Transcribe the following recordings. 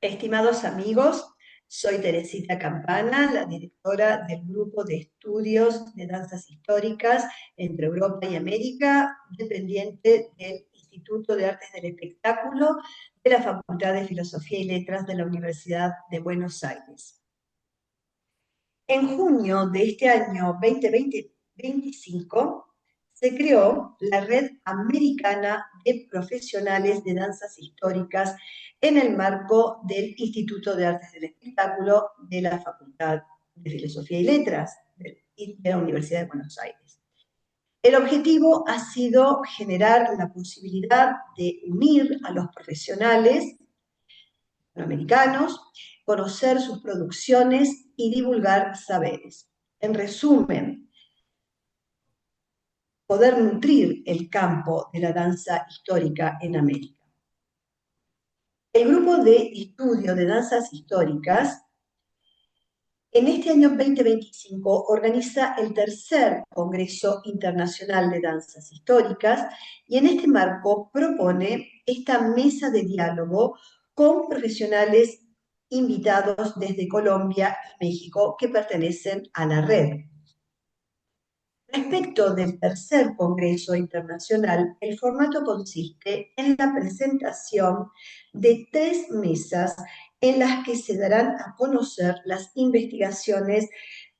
Estimados amigos, soy Teresita Campana, la directora del Grupo de Estudios de Danzas Históricas entre Europa y América, dependiente del Instituto de Artes del Espectáculo de la Facultad de Filosofía y Letras de la Universidad de Buenos Aires. En junio de este año 2025 se creó la Red Americana de Profesionales de Danzas Históricas en el marco del Instituto de Artes del Espectáculo de la Facultad de Filosofía y Letras de la Universidad de Buenos Aires. El objetivo ha sido generar la posibilidad de unir a los profesionales americanos, conocer sus producciones y divulgar saberes. En resumen, poder nutrir el campo de la danza histórica en América. El grupo de estudio de danzas históricas en este año 2025 organiza el tercer Congreso Internacional de Danzas Históricas y en este marco propone esta mesa de diálogo con profesionales invitados desde Colombia y México que pertenecen a la red. Respecto del tercer Congreso Internacional, el formato consiste en la presentación de 3 mesas en las que se darán a conocer las investigaciones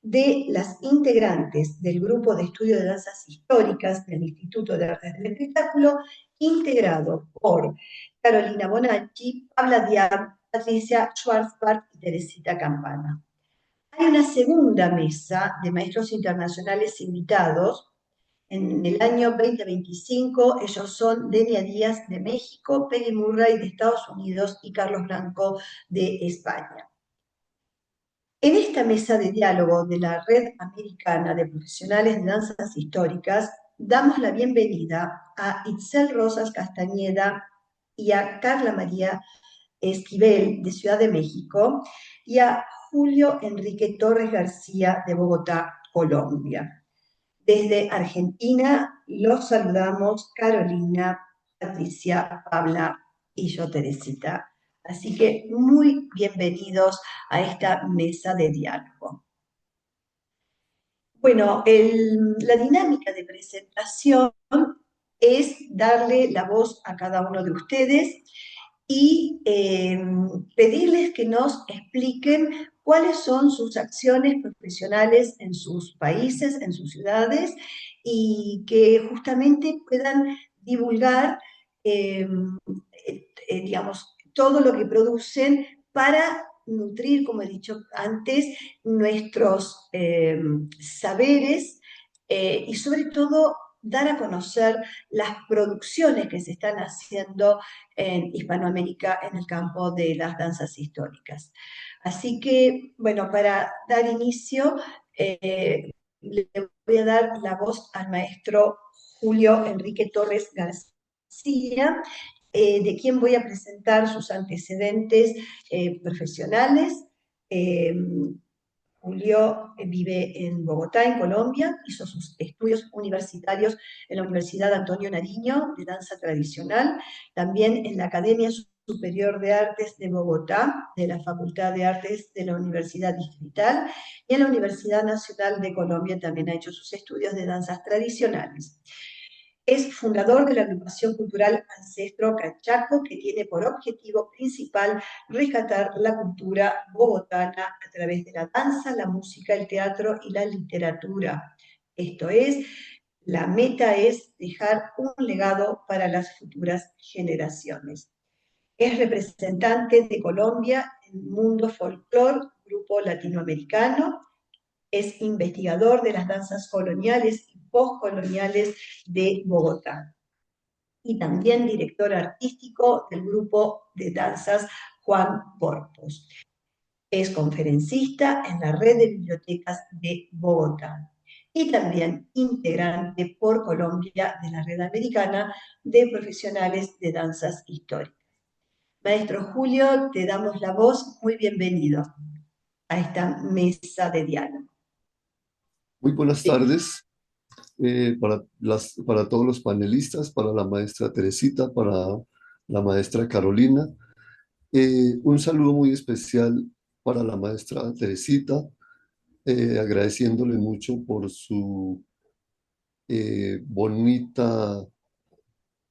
de las integrantes del Grupo de Estudio de Danzas Históricas del Instituto de Artes del Espectáculo, integrado por Carolina Bonacci, Pabla Diab, Patricia Schwarzbart y Teresita Campana. Hay una segunda mesa de maestros internacionales invitados. En el año 2025 ellos son Denia Díaz de México, Peggy Murray de Estados Unidos y Carlos Blanco de España. En esta mesa de diálogo de la Red Americana de Profesionales de Danzas Históricas, damos la bienvenida a Itzel Rosas Castañeda y a Carla María Esquivel de Ciudad de México y a Julio Enrique Torres García de Bogotá, Colombia. Desde Argentina los saludamos Carolina, Patricia, Pabla y yo, Teresita. Así que muy bienvenidos a esta mesa de diálogo. Bueno, la dinámica de presentación es darle la voz a cada uno de ustedes y pedirles que nos expliquen cuáles son sus acciones profesionales en sus países, en sus ciudades, y que justamente puedan divulgar, digamos, todo lo que producen para nutrir, como he dicho antes, nuestros saberes y sobre todo dar a conocer las producciones que se están haciendo en Hispanoamérica en el campo de las danzas históricas. Así que, bueno, para dar inicio, le voy a dar la voz al maestro Julio Enrique Torres García, de quien voy a presentar sus antecedentes profesionales. Eh, Julio vive en Bogotá, en Colombia, hizo sus estudios universitarios en la Universidad Antonio Nariño de danza tradicional, también en la Academia Superior de Artes de Bogotá, de la Facultad de Artes de la Universidad Distrital, y en la Universidad Nacional de Colombia también ha hecho sus estudios de danzas tradicionales. Es fundador de la agrupación cultural Ancestro Cachaco, que tiene por objetivo principal rescatar la cultura bogotana a través de la danza, la música, el teatro y la literatura. Esto es, la meta es dejar un legado para las futuras generaciones. Es representante de Colombia en Mundo Folklore, grupo latinoamericano. Es investigador de las danzas coloniales y postcoloniales de Bogotá. Y también director artístico del grupo de danzas Juan Corpus. Es conferencista en la red de bibliotecas de Bogotá. Y también integrante por Colombia de la red americana de profesionales de danzas históricas. Maestro Julio, te damos la voz. Muy bienvenido a esta mesa de diálogo. Muy buenas tardes para todos los panelistas, para la maestra Teresita, para la maestra Carolina. Un saludo muy especial para la maestra Teresita, agradeciéndole mucho por su bonita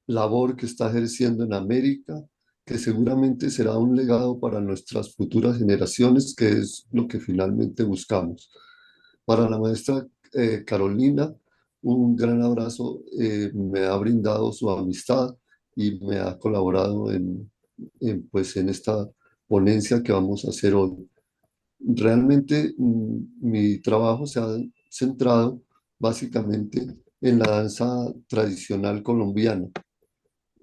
labor que está ejerciendo en América, que seguramente será un legado para nuestras futuras generaciones, que es lo que finalmente buscamos. Para la maestra Carolina, un gran abrazo. Me ha brindado su amistad y me ha colaborado pues, en esta ponencia que vamos a hacer hoy. Realmente mi trabajo se ha centrado básicamente en la danza tradicional colombiana.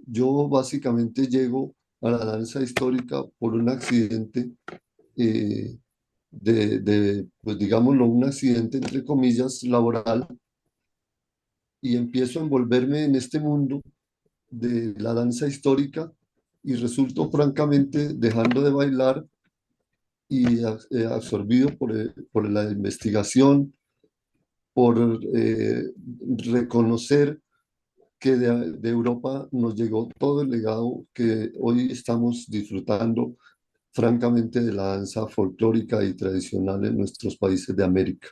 Yo básicamente llego a la danza histórica por un accidente, eh, pues digámoslo, un accidente entre comillas laboral, y empiezo a envolverme en este mundo de la danza histórica y resulto francamente dejando de bailar y absorbido por la investigación, por reconocer que de Europa nos llegó todo el legado que hoy estamos disfrutando francamente de la danza folclórica y tradicional en nuestros países de América.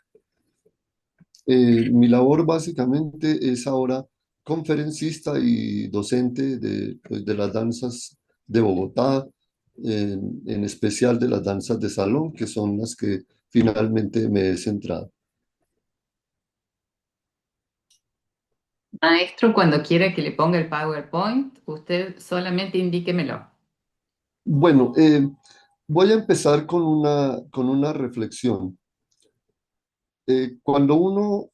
Mi labor básicamente es ahora conferencista y docente pues, de las danzas de Bogotá, en especial de las danzas de salón, que son las que finalmente me he centrado. Maestro, cuando quiera que le ponga el PowerPoint, usted solamente indíquemelo. Bueno, voy a empezar con una reflexión. Cuando uno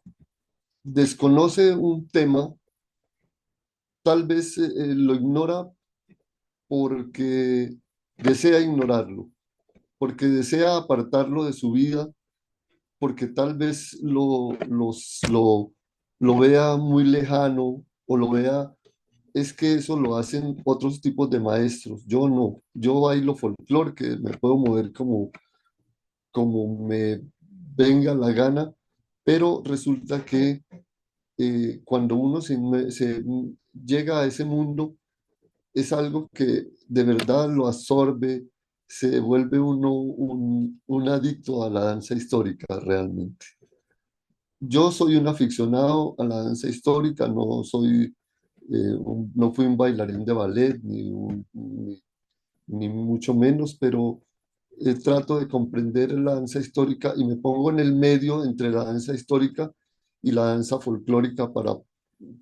desconoce un tema, tal vez lo ignora porque desea ignorarlo, porque desea apartarlo de su vida, porque tal vez lo vea muy lejano o lo vea, es que eso lo hacen otros tipos de maestros. Yo no, yo bailo folclore, que me puedo mover como me venga la gana, pero resulta que cuando uno llega a ese mundo, es algo que de verdad lo absorbe, se vuelve uno un adicto a la danza histórica realmente. Yo soy un aficionado a la danza histórica, no soy, no fui un bailarín de ballet, ni mucho menos, pero trato de comprender la danza histórica y me pongo en el medio entre la danza histórica y la danza folclórica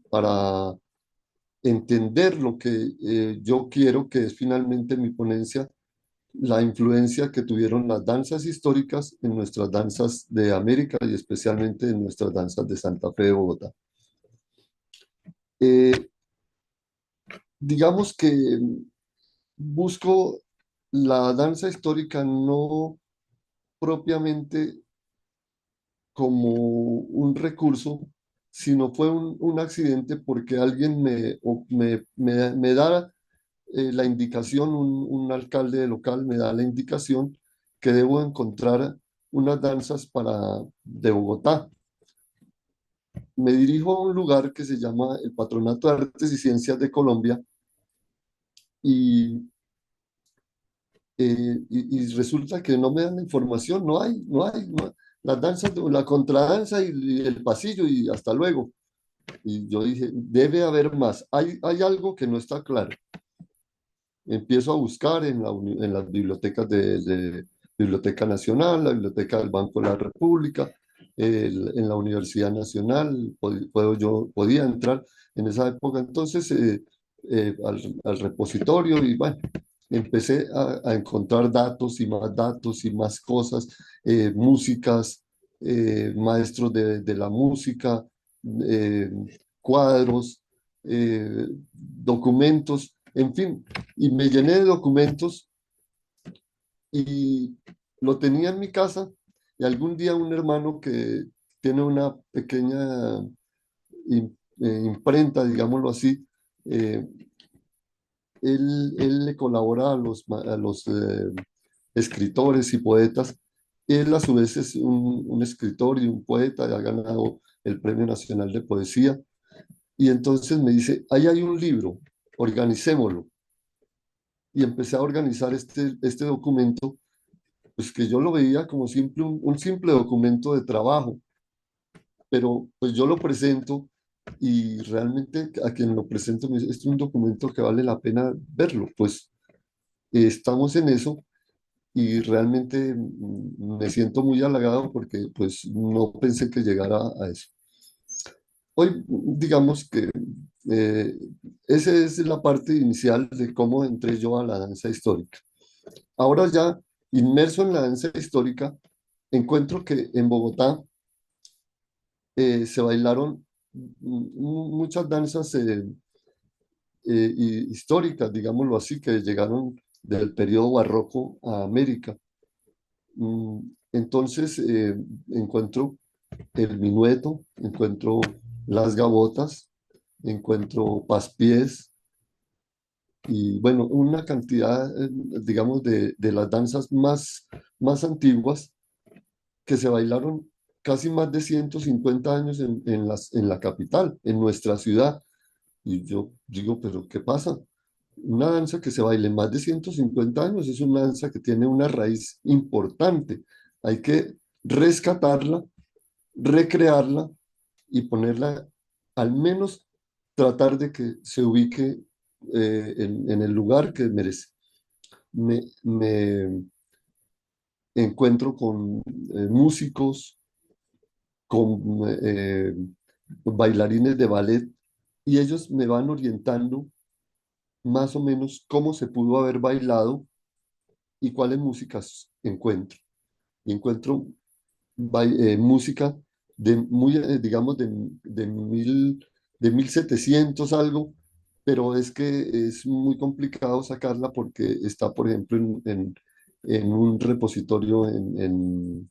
para entender lo que yo quiero, que es finalmente mi ponencia, la influencia que tuvieron las danzas históricas en nuestras danzas de América y especialmente en nuestras danzas de Santa Fe de Bogotá. Eh, digamos que busco la danza histórica no propiamente como un recurso, sino fue un accidente porque alguien me da la indicación, un alcalde local me da la indicación que debo encontrar unas danzas de Bogotá. Me dirijo a un lugar que se llama el Patronato de Artes y Ciencias de Colombia y, y resulta que no me dan la información, no hay. Las danzas, la contradanza y el pasillo y hasta luego. Y yo dije, debe haber más, hay algo que no está claro. Empiezo a buscar en las bibliotecas de Biblioteca Nacional, la Biblioteca del Banco de la República, en la Universidad Nacional, podía entrar en esa época entonces al repositorio y bueno, empecé a encontrar datos y más cosas, músicas, maestros de la música, eh, cuadros, documentos, en fin, y me llené de documentos y lo tenía en mi casa y algún día un hermano que tiene una pequeña imprenta, digámoslo así, eh, él le colabora a los escritores y poetas. Él a su vez es un escritor y un poeta, ha ganado el Premio Nacional de Poesía. Y entonces me dice, ahí hay un libro, organicémoslo. y empecé a organizar este documento, pues que yo lo veía como simple, un simple documento de trabajo, pero pues yo lo presento y realmente a quien lo presento me dice, este es un documento que vale la pena verlo, pues estamos en eso y realmente me siento muy halagado porque pues no pensé que llegara a eso. Hoy digamos que eh, esa es la parte inicial de cómo entré yo a la danza histórica. Ahora ya inmerso en la danza histórica, encuentro que en Bogotá se bailaron muchas danzas históricas, digámoslo así, que llegaron del periodo barroco a América. Mm, Entonces encuentro el minueto, encuentro las gavotas, encuentro paspiés y bueno, una cantidad, digamos, de las danzas más antiguas que se bailaron casi más de 150 años en la capital, en nuestra ciudad. Y yo digo, pero ¿qué pasa? Una danza que se baile más de 150 años es una danza que tiene una raíz importante. Hay que rescatarla, recrearla y ponerla, al menos tratar de que se ubique en el lugar que merece. Me encuentro con músicos, con bailarines de ballet y ellos me van orientando más o menos cómo se pudo haber bailado y cuáles músicas encuentro. Y encuentro música digamos, de 1700 algo, pero es que es muy complicado sacarla porque está, por ejemplo, en un repositorio en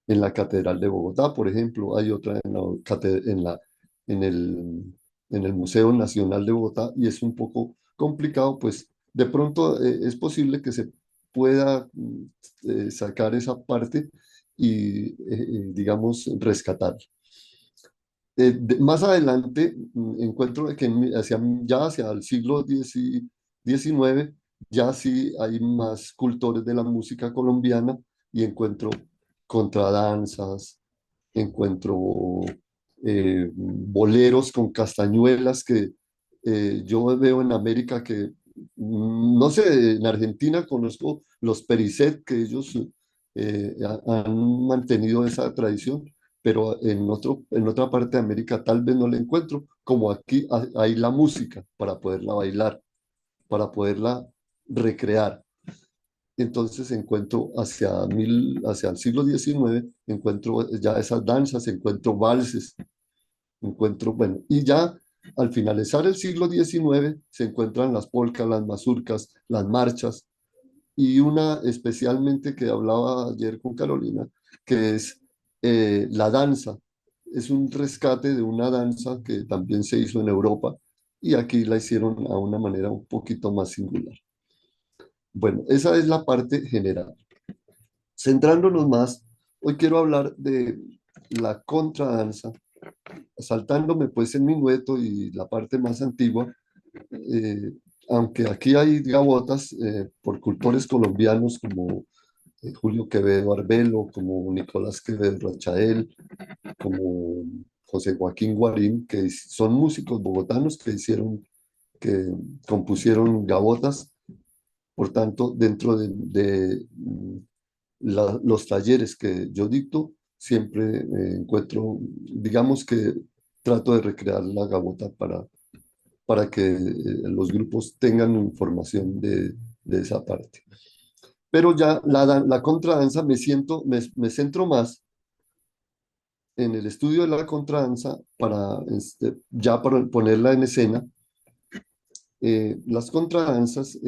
la Catedral de Bogotá, por ejemplo, hay otra en el, en el Museo Nacional de Bogotá y es un poco complicado, pues de pronto es posible que se pueda sacar esa parte y, digamos, rescatar. Más adelante encuentro que ya hacia el siglo XIX ya sí hay más cultores de la música colombiana y encuentro contradanzas, encuentro boleros con castañuelas que yo veo en América que, no sé, en Argentina conozco los pericet que ellos han mantenido esa tradición, pero en otra parte de América tal vez no la encuentro, como aquí hay la música para poderla bailar, para poderla recrear. Entonces encuentro hacia el siglo XIX, encuentro ya esas danzas, encuentro valses, encuentro, bueno, y ya al finalizar el siglo XIX se encuentran las polcas, las mazurcas, las marchas, y una especialmente que hablaba ayer con Carolina, que es la danza. Es un rescate de una danza que también se hizo en Europa y aquí la hicieron a una manera un poquito más singular. Bueno, esa es la parte general. Centrándonos más, hoy quiero hablar de la contradanza, saltándome pues el minueto y la parte más antigua, eh, aunque aquí hay gabotas por cultores colombianos como Julio Quevedo Arbelo, como Nicolás Quevedo Rachael, como José Joaquín Guarín, que son músicos bogotanos que compusieron gabotas. Por tanto, dentro los talleres que yo dicto, siempre encuentro, digamos que trato de recrear la gabota para que los grupos tengan información de esa parte. Pero ya la contradanza me centro más en el estudio de la contradanza ya para ponerla en escena. Las contradanzas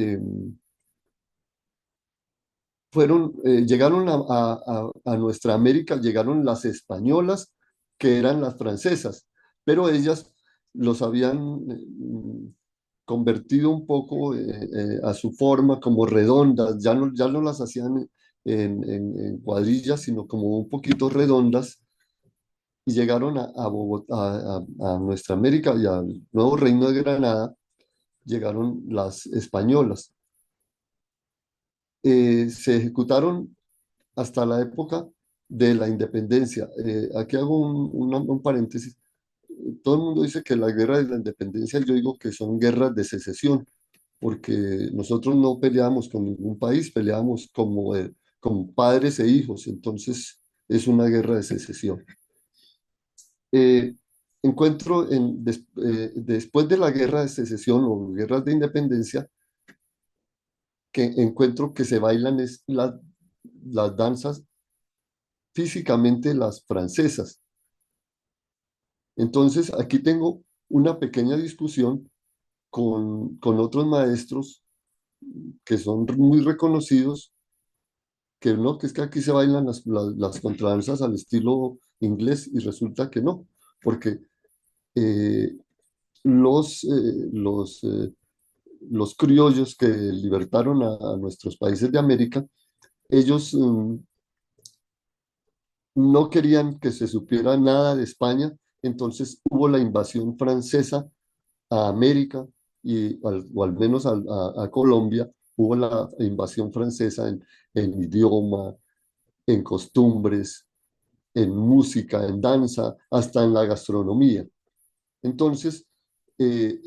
llegaron a nuestra América, llegaron las españolas, que eran las francesas, pero ellas los habían convertido un poco a su forma como redondas, ya no las hacían en cuadrillas, sino como un poquito redondas, y llegaron a Bogotá, a nuestra América y al nuevo reino de Granada, llegaron las españolas. se ejecutaron hasta la época de la independencia. Aquí hago un paréntesis. Todo el mundo dice que la guerra de la independencia, yo digo que son guerras de secesión, porque nosotros no peleábamos con ningún país, peleábamos como padres e hijos, entonces es una guerra de secesión. Eh, encuentro después de la guerra de secesión o guerras de independencia, que encuentro que se bailan las danzas físicamente las francesas. Entonces, aquí tengo una pequeña discusión con otros maestros que son muy reconocidos, que no, que es que aquí se bailan las contradanzas al estilo inglés y resulta que no, porque eh, los, eh, los, eh, los criollos que libertaron a nuestros países de América, ellos no querían que se supiera nada de España, entonces hubo la invasión francesa a América o al menos a Colombia, hubo la invasión francesa en idioma, en costumbres, en música, en danza, hasta en la gastronomía. Entonces,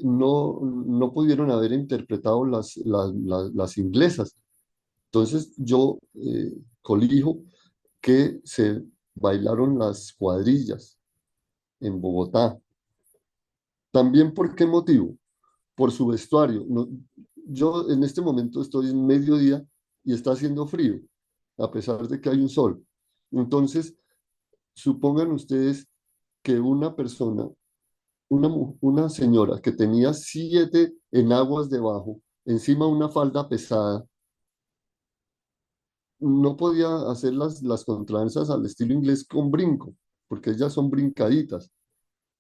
no pudieron haber interpretado las inglesas. Entonces, yo colijo que se bailaron las cuadrillas en Bogotá. También, ¿por qué motivo? Por su vestuario. Yo en este momento estoy en mediodía y está haciendo frío, a pesar de que hay un sol. Entonces, supongan ustedes que una persona, una señora que tenía 7 enaguas debajo, encima una falda pesada, no podía hacer las contradanzas al estilo inglés con brinco, porque ellas son brincaditas.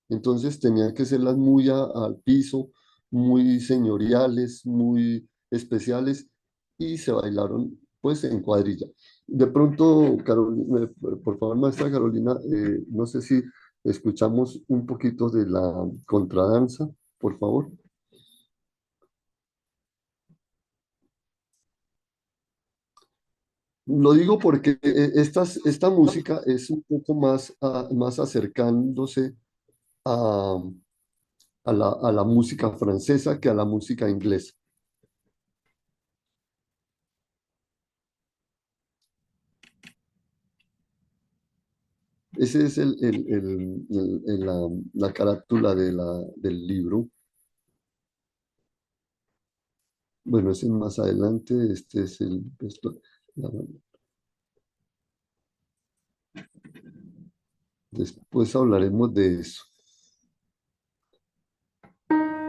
Entonces tenían que serlas muy al piso, muy señoriales, muy especiales y se bailaron pues en cuadrilla. De pronto, por favor, maestra Carolina, no sé si escuchamos un poquito de la contradanza, por favor. Lo digo porque esta música es un poco más acercándose a, a la música francesa que a la música inglesa. Ese es la carátula del libro. Bueno, ese es más adelante. Este es la- después hablaremos de eso.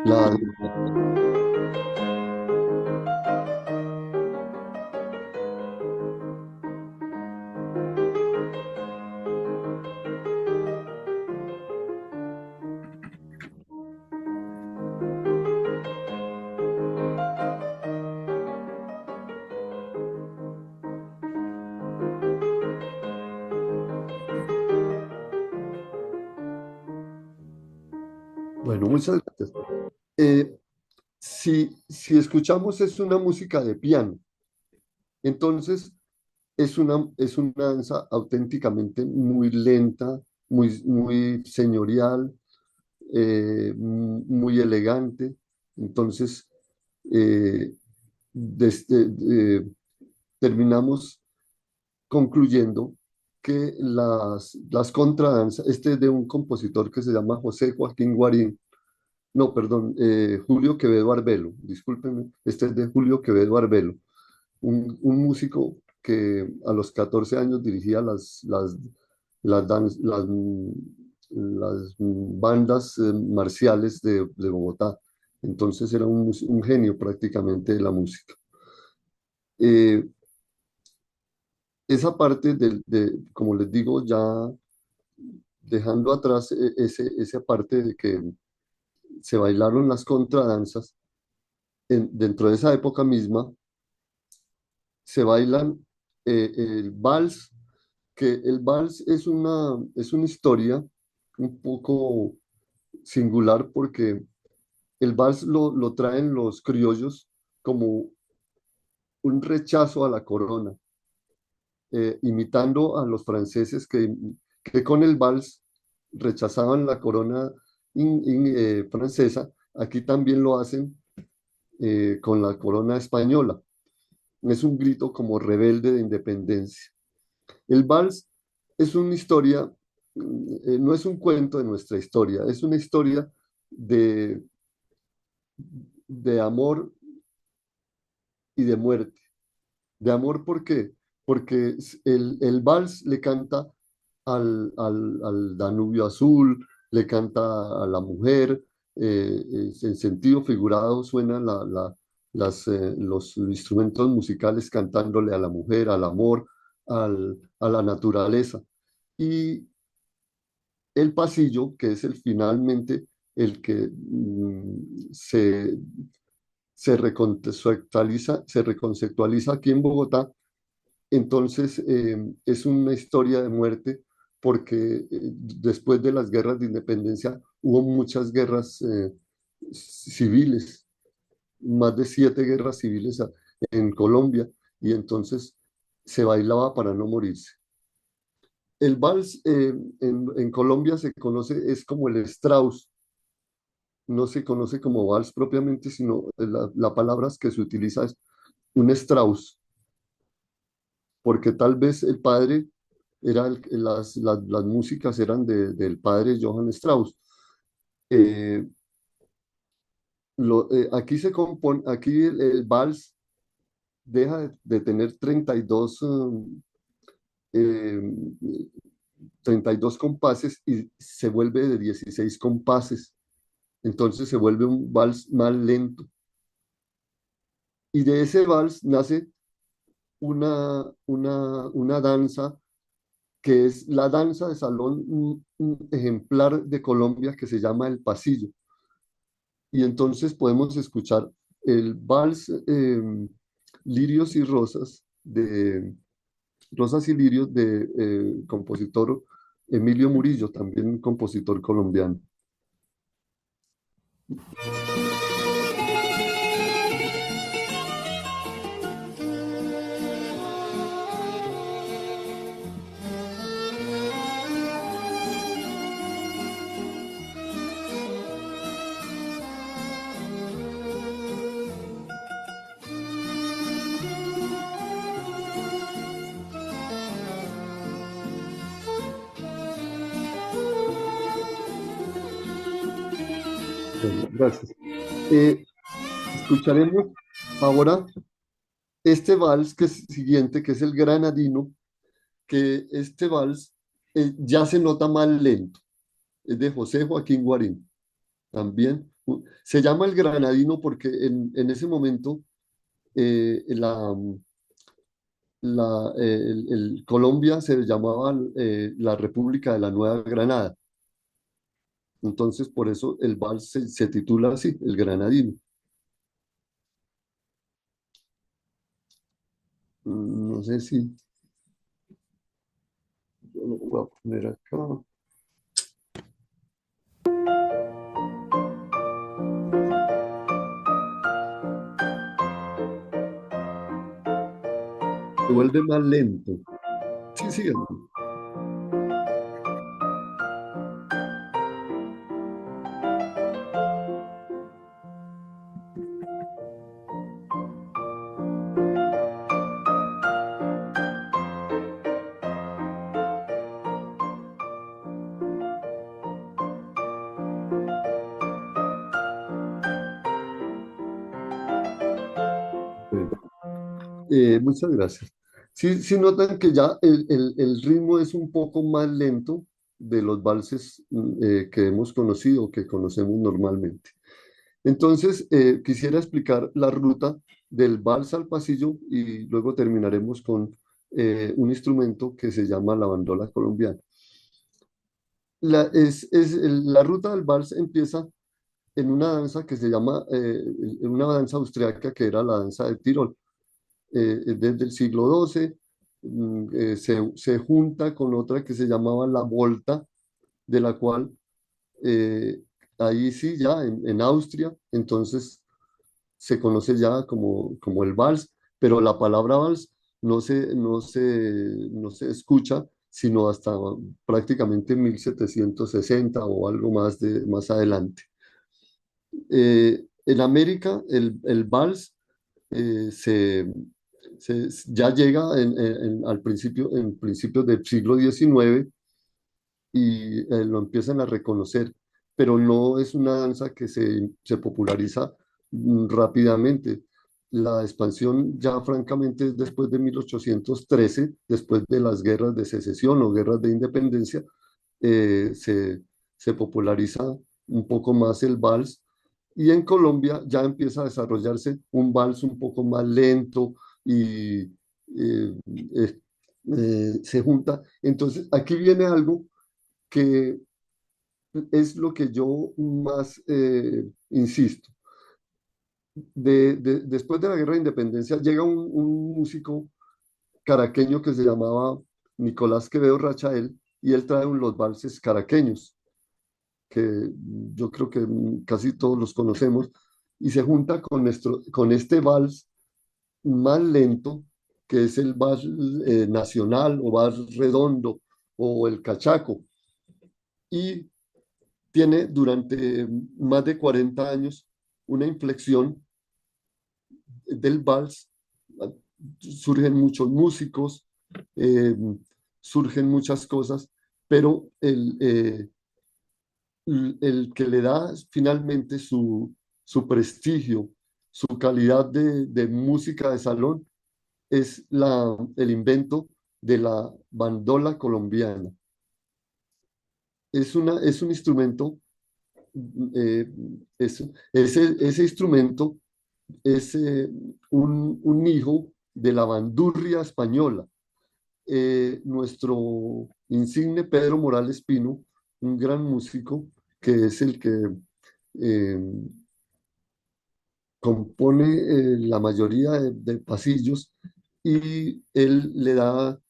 La, bueno, muchas gracias. Eh, si escuchamos es una música de piano, entonces es una danza auténticamente muy lenta, muy señorial, muy elegante. Entonces, eh, desde, eh, terminamos concluyendo que las contradanzas, este es de un compositor que se llama José Joaquín Guarín, no, perdón, Julio Quevedo Arbelo, discúlpenme, este es de Julio Quevedo Arbelo, un músico que a los 14 años dirigía las, dan- las bandas marciales de Bogotá. Entonces era un genio prácticamente de la música. Eh, esa parte como les digo, ya dejando atrás esa parte de que se bailaron las contradanzas, dentro de esa época misma se bailan el vals, que el vals es una historia un poco singular porque el vals lo traen los criollos como un rechazo a la corona, imitando a los franceses que con el vals rechazaban la corona francesa. Aquí también lo hacen con la corona española. Es un grito como rebelde de independencia. El vals es una historia, no es un cuento de nuestra historia, es una historia de, de amor y de muerte. De amor, ¿por qué? Porque el vals le canta al Danubio azul, le canta a la mujer, en sentido figurado suenan los instrumentos musicales cantándole a la mujer, al amor, a la naturaleza. Y el pasillo, que es finalmente el que se reconceptualiza aquí en Bogotá. Entonces, es una historia de muerte porque después de las guerras de independencia hubo muchas guerras civiles, más de 7 guerras civiles en Colombia, y entonces se bailaba para no morirse. El vals en Colombia se conoce, es como el Strauss, no se conoce como vals propiamente, sino la palabra que se utiliza es un Strauss, porque tal vez el padre era las músicas eran del padre Johann Strauss. Eh, aquí se compone, aquí el vals deja de tener eh, 32 compases y se vuelve de 16 compases. Entonces se vuelve un vals más lento. Y de ese vals nace una danza que es la danza de salón, un ejemplar de Colombia que se llama el pasillo. Y entonces podemos escuchar el vals Lirios y Rosas, de Rosas y Lirios, de compositor Emilio Murillo, también un compositor colombiano. Bueno, gracias. Eh, Escucharemos ahora este vals que es siguiente, que es el granadino, que este vals ya se nota más lento. Es de José Joaquín Guarín. También se llama el granadino porque en ese momento Colombia se llamaba la República de la Nueva Granada. Entonces, por eso el vals se titula así, el granadino. No sé si yo lo voy a poner acá. Se vuelve más lento. Sí, sí. Muchas gracias. Sí, sí notan que ya el ritmo es un poco más lento de los valses que hemos conocido, que conocemos normalmente. Entonces, quisiera explicar la ruta del vals al pasillo y luego terminaremos con un instrumento que se llama la bandola colombiana. La ruta del vals empieza en una danza que se llama, en una danza austriaca que era la danza de Tirol. Desde el siglo XII, se junta con otra que se llamaba la Volta, de la cual eh, ahí sí, ya en Austria, entonces se conoce ya como el vals. pero la palabra vals no se escucha sino hasta prácticamente 1760 o algo más, más adelante. En América, el vals eh, se, ya llega al principio, en principios del siglo XIX y lo empiezan a reconocer, pero no es una danza que se populariza rápidamente. La expansión ya francamente es después de 1813, después de las guerras de secesión o guerras de independencia, eh, se, se populariza un poco más el vals y en Colombia ya empieza a desarrollarse un vals un poco más lento y eh, se junta. Entonces, aquí viene algo que es lo que yo más insisto. Después de la Guerra de Independencia llega un músico caraqueño que se llamaba Nicolás Quevedo Rachael y él trae los valses caraqueños, que yo creo que casi todos los conocemos, y se junta con este vals más lento, que es el vals nacional o vals redondo o el cachaco. Y tiene durante más de 40 años una inflexión del vals. Surgen muchos músicos, eh, surgen muchas cosas, pero el que le da finalmente su prestigio, su calidad de música de salón, es el invento de la bandola colombiana. Es un instrumento, eh, ese instrumento es un hijo de la bandurria española. Nuestro insigne Pedro Morales Pino, un gran músico, que es el que eh, compone la mayoría de pasillos, y él le da a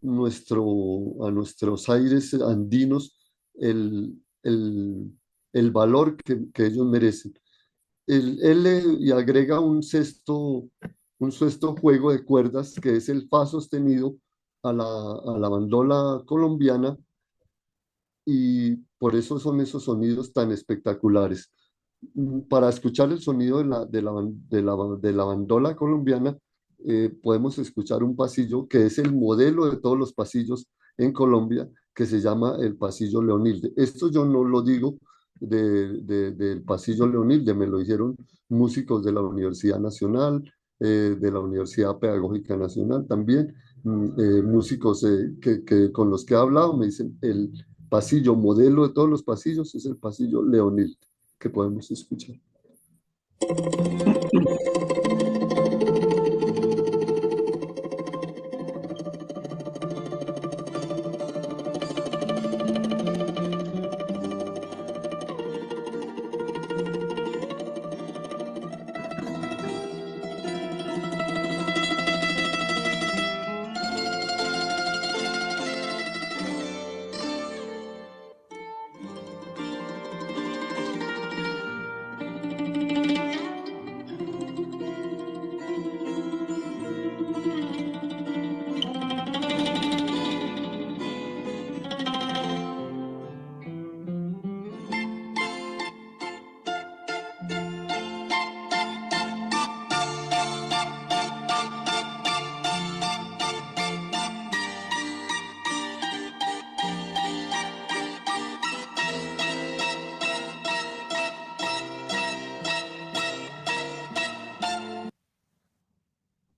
nuestros aires andinos el valor que ellos merecen. Él le agrega un sexto juego de cuerdas, que es el fa sostenido a la bandola colombiana, y por eso son esos sonidos tan espectaculares. Para escuchar el sonido de la bandola colombiana, podemos escuchar un pasillo que es el modelo de todos los pasillos en Colombia, que se llama el pasillo Leonilde. Esto yo no lo digo del pasillo Leonilde, me lo dijeron músicos de la Universidad Nacional, de la Universidad Pedagógica Nacional también, músicos con los que he hablado me dicen el pasillo modelo de todos los pasillos es el pasillo Leonilde, que podemos escuchar.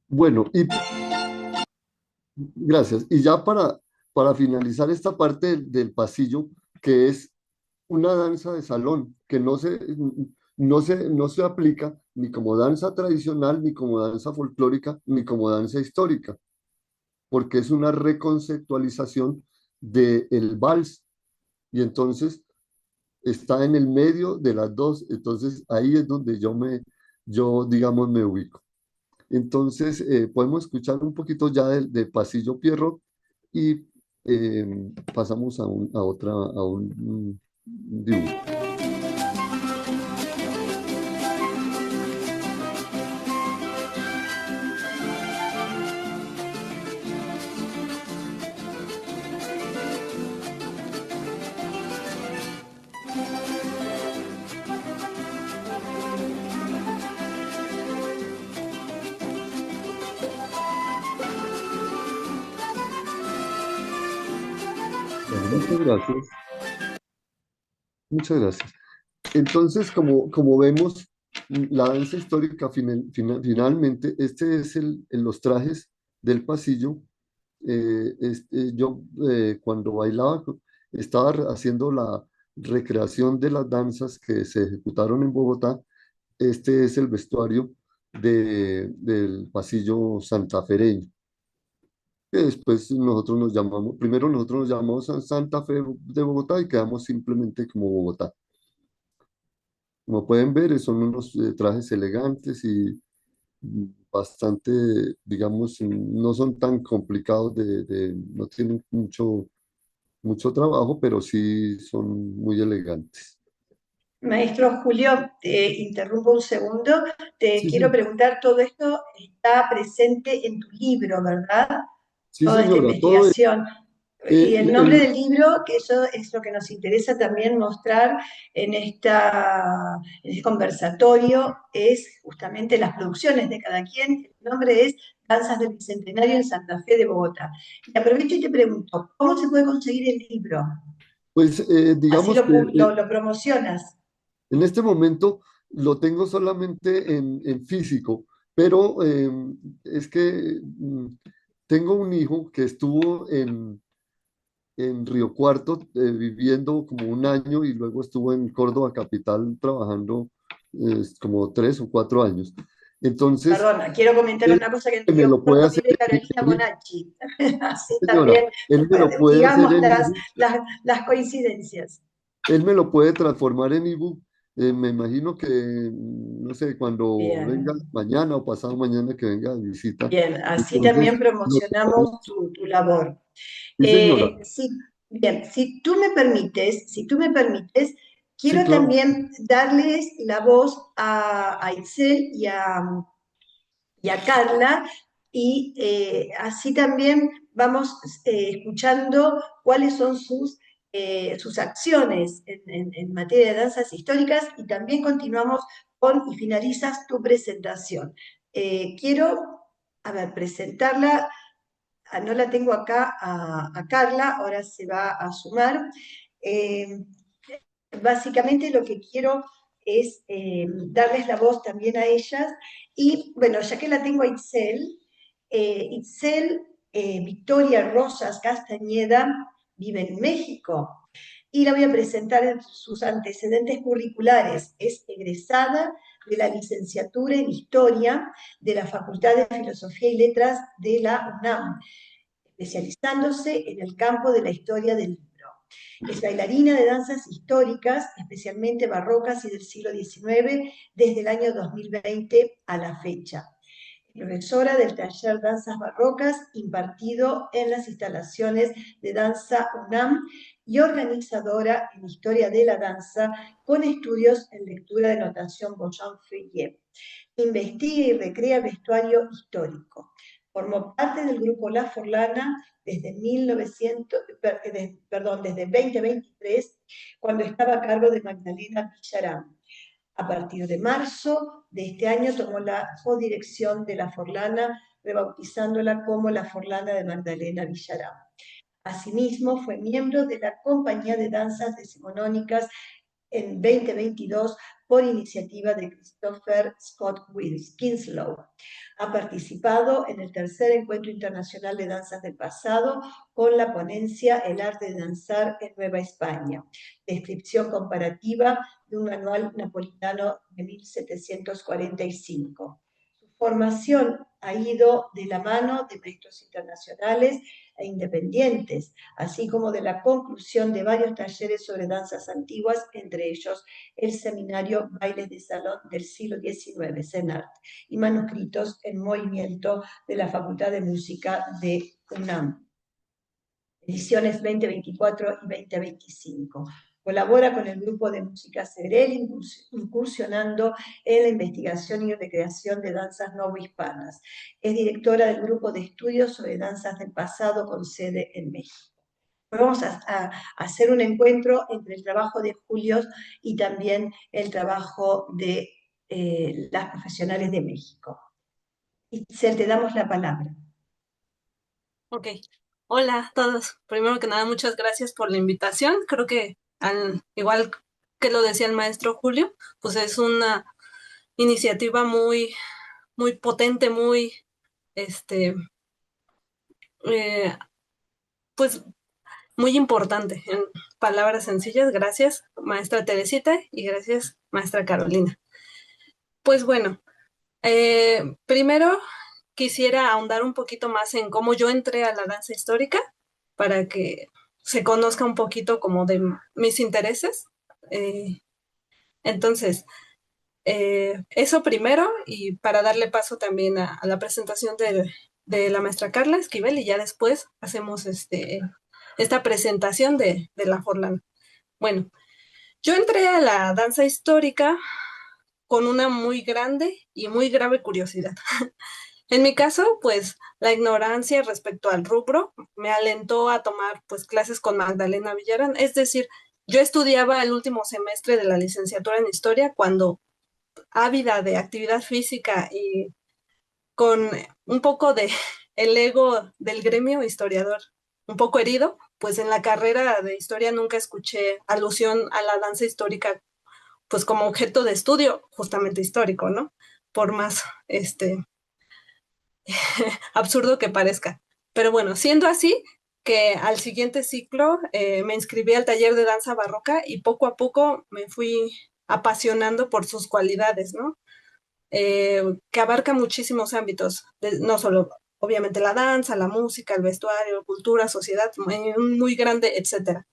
Bueno, y gracias. Y ya para finalizar esta parte del pasillo, que es una danza de salón, que no se aplica ni como danza tradicional, ni como danza folclórica, ni como danza histórica, porque es una reconceptualización del vals. Y entonces está en el medio de las dos, entonces ahí es donde yo digamos, me ubico. Entonces, podemos escuchar un poquito ya del pasillo Pierrot y pasamos a un dibujo. Muchas gracias. Muchas gracias. Entonces, como vemos, la danza histórica finalmente, este es los trajes del pasillo. Yo cuando bailaba estaba haciendo la recreación de las danzas que se ejecutaron en Bogotá. Este es el vestuario del pasillo santafereño, que después primero nosotros nos llamamos Santa Fe de Bogotá y quedamos simplemente como Bogotá. Como pueden ver, son unos trajes elegantes y bastante, digamos, no son tan complicados no tienen mucho trabajo, pero sí son muy elegantes. Maestro Julio, te interrumpo un segundo. Te Sí, quiero sí, preguntar, todo esto está presente en tu libro, ¿verdad? sí, Toda esta señora, todo investigación. Y eh, el nombre el- del libro, que eso es lo que nos interesa también mostrar en este conversatorio, es justamente las producciones de cada quien. El nombre es Danzas del Bicentenario en Santa Fe de Bogotá. Y aprovecho y te pregunto, ¿cómo se puede conseguir el libro? pues Así digamos que lo promocionas. en este momento lo tengo solamente en físico, pero es que tengo un hijo que estuvo en Río Cuarto, viviendo como un año y luego estuvo en Córdoba capital trabajando como 3 o 4 años. Entonces, Perdona, quiero comentar él una cosa que en me Río lo puede Cuarto hacer vive en Carolina ebook, Bonacci. Así señora, también, él me lo puede hacer digamos, en ebook, las coincidencias. él me lo puede transformar en ebook. Me imagino que, no sé, cuando venga Bien, mañana o pasado mañana que venga de visita. bien, así también Entonces, lo promocionamos podemos- tu labor. sí, señora, Sí, bien, si tú me permites, sí, quiero claro. también darles la voz a Itzel y a Carla, y así también vamos escuchando cuáles son sus acciones en materia de danzas históricas, y también continuamos con y finalizas tu presentación. Quiero, a ver, presentarla. No la tengo acá a Carla, ahora se va a sumar. Eh, Básicamente lo que quiero es darles la voz también a ellas. Y bueno, ya que la tengo a Itzel Victoria Rosas Castañeda vive en México y la voy a presentar en sus antecedentes curriculares. Es egresada de la licenciatura en Historia de la Facultad de Filosofía y Letras de la UNAM, especializándose en el campo de la historia del libro. Es bailarina de danzas históricas, especialmente barrocas y del siglo XIX, desde el año 2020 a la fecha. Profesora del taller Danzas Barrocas, impartido en las instalaciones de Danza UNAM, y organizadora en Historia de la Danza, con estudios en lectura de notación Beauchamp-Feuillet. Investiga y recrea vestuario histórico. Formó parte del grupo La Forlana desde 2023, cuando estaba a cargo de Magdalena Villarán. A partir de marzo de este año tomó la codirección de La Forlana, rebautizándola como La Forlana de Magdalena Villarán. Asimismo, fue miembro de la Compañía de Danzas Decimonónicas en 2022 por iniciativa de Christopher Scott Kinslow. Ha participado en el tercer Encuentro Internacional de Danzas del Pasado con la ponencia El arte de danzar en Nueva España, descripción comparativa de un manual napolitano de 1745. Su formación ha ido de la mano de maestros internacionales e independientes, así como de la conclusión de varios talleres sobre danzas antiguas, entre ellos el seminario Bailes de Salón del siglo XIX, CENART, y manuscritos en movimiento de la Facultad de Música de UNAM, ediciones 2024 y 2025. Colabora con el grupo de música Segrel, incursionando en la investigación y recreación de danzas novohispanas. Es directora del grupo de estudios sobre danzas del pasado con sede en México. Vamos a hacer un encuentro entre el trabajo de Julio y también el trabajo de las profesionales de México. Itzel, te damos la palabra. Ok. Hola a todos. Primero que nada, muchas gracias por la invitación. Creo que igual que lo decía el maestro Julio, pues es una iniciativa muy potente, este, eh, pues muy importante. En palabras sencillas, gracias, maestra Teresita, y gracias, maestra Carolina. Pues bueno, primero quisiera ahondar un poquito más en cómo yo entré a la danza histórica para que se conozca un poquito como de mis intereses. Eh, entonces, eso primero y para darle paso también a la presentación de la maestra Carla Esquivel y ya después hacemos esta presentación de la Forlán. Bueno, yo entré a la danza histórica con una muy grande y muy grave curiosidad. En mi caso, pues la ignorancia respecto al rubro me alentó a tomar pues clases con Magdalena Villarán. Es decir, yo estudiaba el último semestre de la licenciatura en historia cuando, ávida de actividad física y con un poco de el ego del gremio historiador, un poco herido, pues en la carrera de historia nunca escuché alusión a la danza histórica pues como objeto de estudio justamente histórico, ¿no? Por más absurdo que parezca. Pero bueno, siendo así, que al siguiente ciclo me inscribí al taller de danza barroca y poco a poco me fui apasionando por sus cualidades, ¿no? Que abarca muchísimos ámbitos, no solo obviamente la danza, la música, el vestuario, cultura, sociedad, muy grande, etcétera.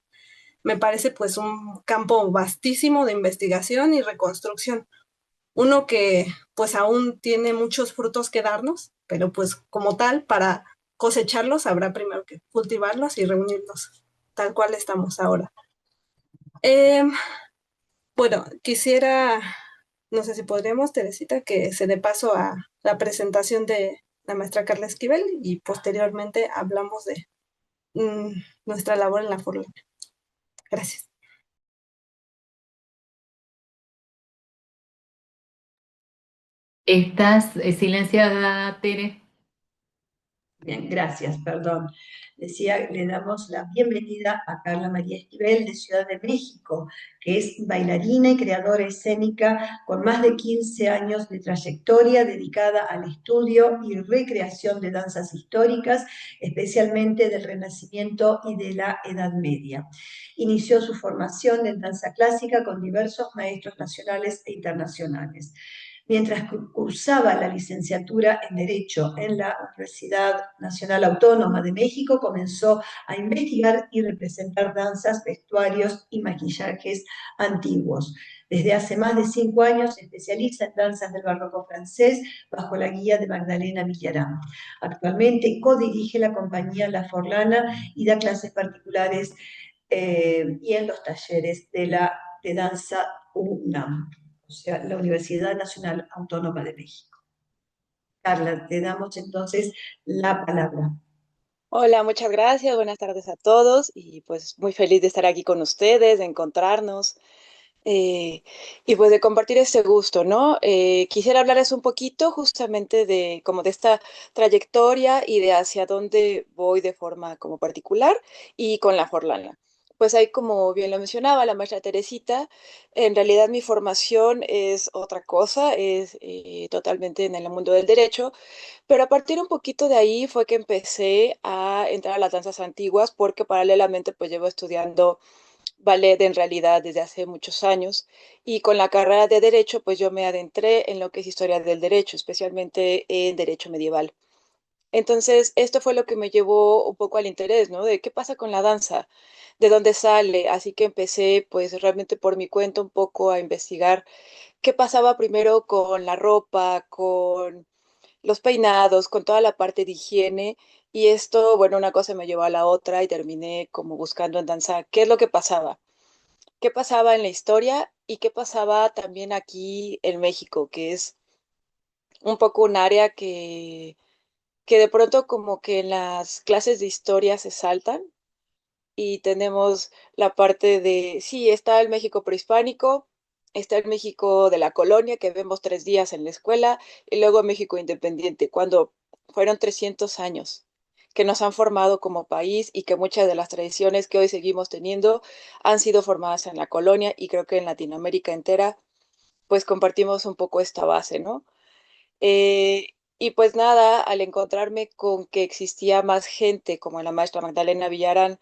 Me parece pues un campo vastísimo de investigación y reconstrucción. Uno que pues aún tiene muchos frutos que darnos, pero pues como tal, para cosecharlos habrá primero que cultivarlos y reunirlos, tal cual estamos ahora. Eh, bueno, quisiera, no sé si podríamos, Teresita, que se dé paso a la presentación de la maestra Carla Esquivel y posteriormente hablamos de mm, nuestra labor en la Forlán. Gracias. ¿Estás silenciada, Tere? Bien, gracias, perdón. Decía, le damos la bienvenida a Carla María Esquivel de Ciudad de México, que es bailarina y creadora escénica con más de 15 años de trayectoria dedicada al estudio y recreación de danzas históricas, especialmente del Renacimiento y de la Edad Media. Inició su formación en danza clásica con diversos maestros nacionales e internacionales. Mientras cursaba la licenciatura en Derecho en la Universidad Nacional Autónoma de México, comenzó a investigar y representar danzas, vestuarios y maquillajes antiguos. Desde hace más de 5 años se especializa en danzas del barroco francés bajo la guía de Magdalena Villarán. Actualmente codirige la compañía La Forlana y da clases particulares y en los talleres de danza UNAM, o sea, la Universidad Nacional Autónoma de México. Carla, te damos entonces la palabra. Hola, muchas gracias. Buenas tardes a todos y pues muy feliz de estar aquí con ustedes, de encontrarnos y pues de compartir este gusto, ¿no? Quisiera hablarles un poquito justamente de como de esta trayectoria y de hacia dónde voy de forma como particular y con la Forlana. Pues ahí, como bien lo mencionaba la maestra Teresita, en realidad mi formación es otra cosa, es totalmente en el mundo del derecho, pero a partir un poquito de ahí fue que empecé a entrar a las danzas antiguas porque paralelamente pues llevo estudiando ballet en realidad desde hace muchos años y con la carrera de derecho pues yo me adentré en lo que es historia del derecho, especialmente en derecho medieval. Entonces, esto fue lo que me llevó un poco al interés, ¿no? De qué pasa con la danza, de dónde sale. Así que empecé, pues realmente por mi cuenta, un poco a investigar qué pasaba primero con la ropa, con los peinados, con toda la parte de higiene. Y esto, bueno, una cosa me llevó a la otra y terminé como buscando en danza qué es lo que pasaba, qué pasaba en la historia y qué pasaba también aquí en México, que es un poco un área que de pronto como que en las clases de historia se saltan y tenemos la parte de, sí, está el México prehispánico, está el México de la colonia que vemos 3 días en la escuela y luego México independiente, cuando fueron 300 años que nos han formado como país y que muchas de las tradiciones que hoy seguimos teniendo han sido formadas en la colonia y creo que en Latinoamérica entera pues compartimos un poco esta base, ¿no? Eh, y pues nada, al encontrarme con que existía más gente como la maestra Magdalena Villarán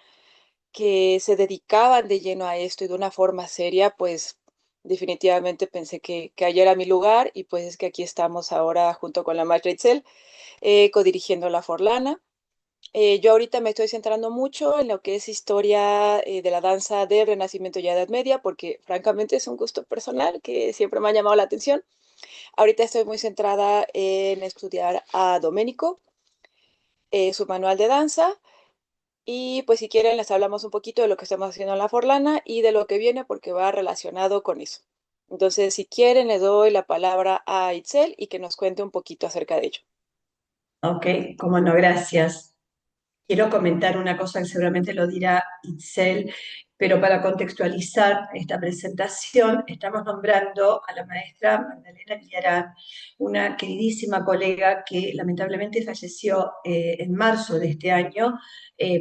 que se dedicaban de lleno a esto y de una forma seria, pues definitivamente pensé que allí era mi lugar y pues es que aquí estamos ahora junto con la maestra Itzel, codirigiendo La Forlana. Yo ahorita me estoy centrando mucho en lo que es historia de la danza del Renacimiento y Edad Media, porque francamente es un gusto personal que siempre me ha llamado la atención. Ahorita estoy muy centrada en estudiar a Domenico, su manual de danza, y pues si quieren les hablamos un poquito de lo que estamos haciendo en La Forlana y de lo que viene porque va relacionado con eso. Entonces, si quieren, le doy la palabra a Itzel y que nos cuente un poquito acerca de ello. Ok, cómo no, gracias. Quiero comentar una cosa que seguramente lo dirá Itzel, pero para contextualizar esta presentación, estamos nombrando a la maestra Magdalena Villarán, una queridísima colega que lamentablemente falleció en marzo de este año.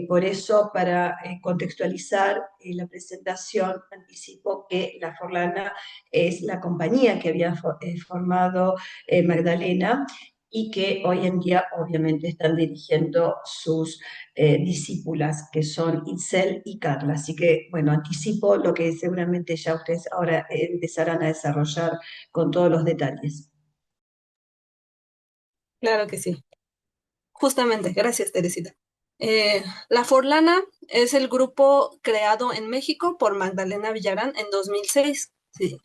Por eso, para contextualizar la presentación, anticipo que La Forlana es la compañía que había formado Magdalena y que hoy en día obviamente están dirigiendo sus discípulas, que son Itzel y Carla. Así que, bueno, anticipo lo que seguramente ya ustedes ahora empezarán a desarrollar con todos los detalles. Claro que sí. Justamente, gracias, Teresita. La Forlana es el grupo creado en México por Magdalena Villarán en 2006. Sí.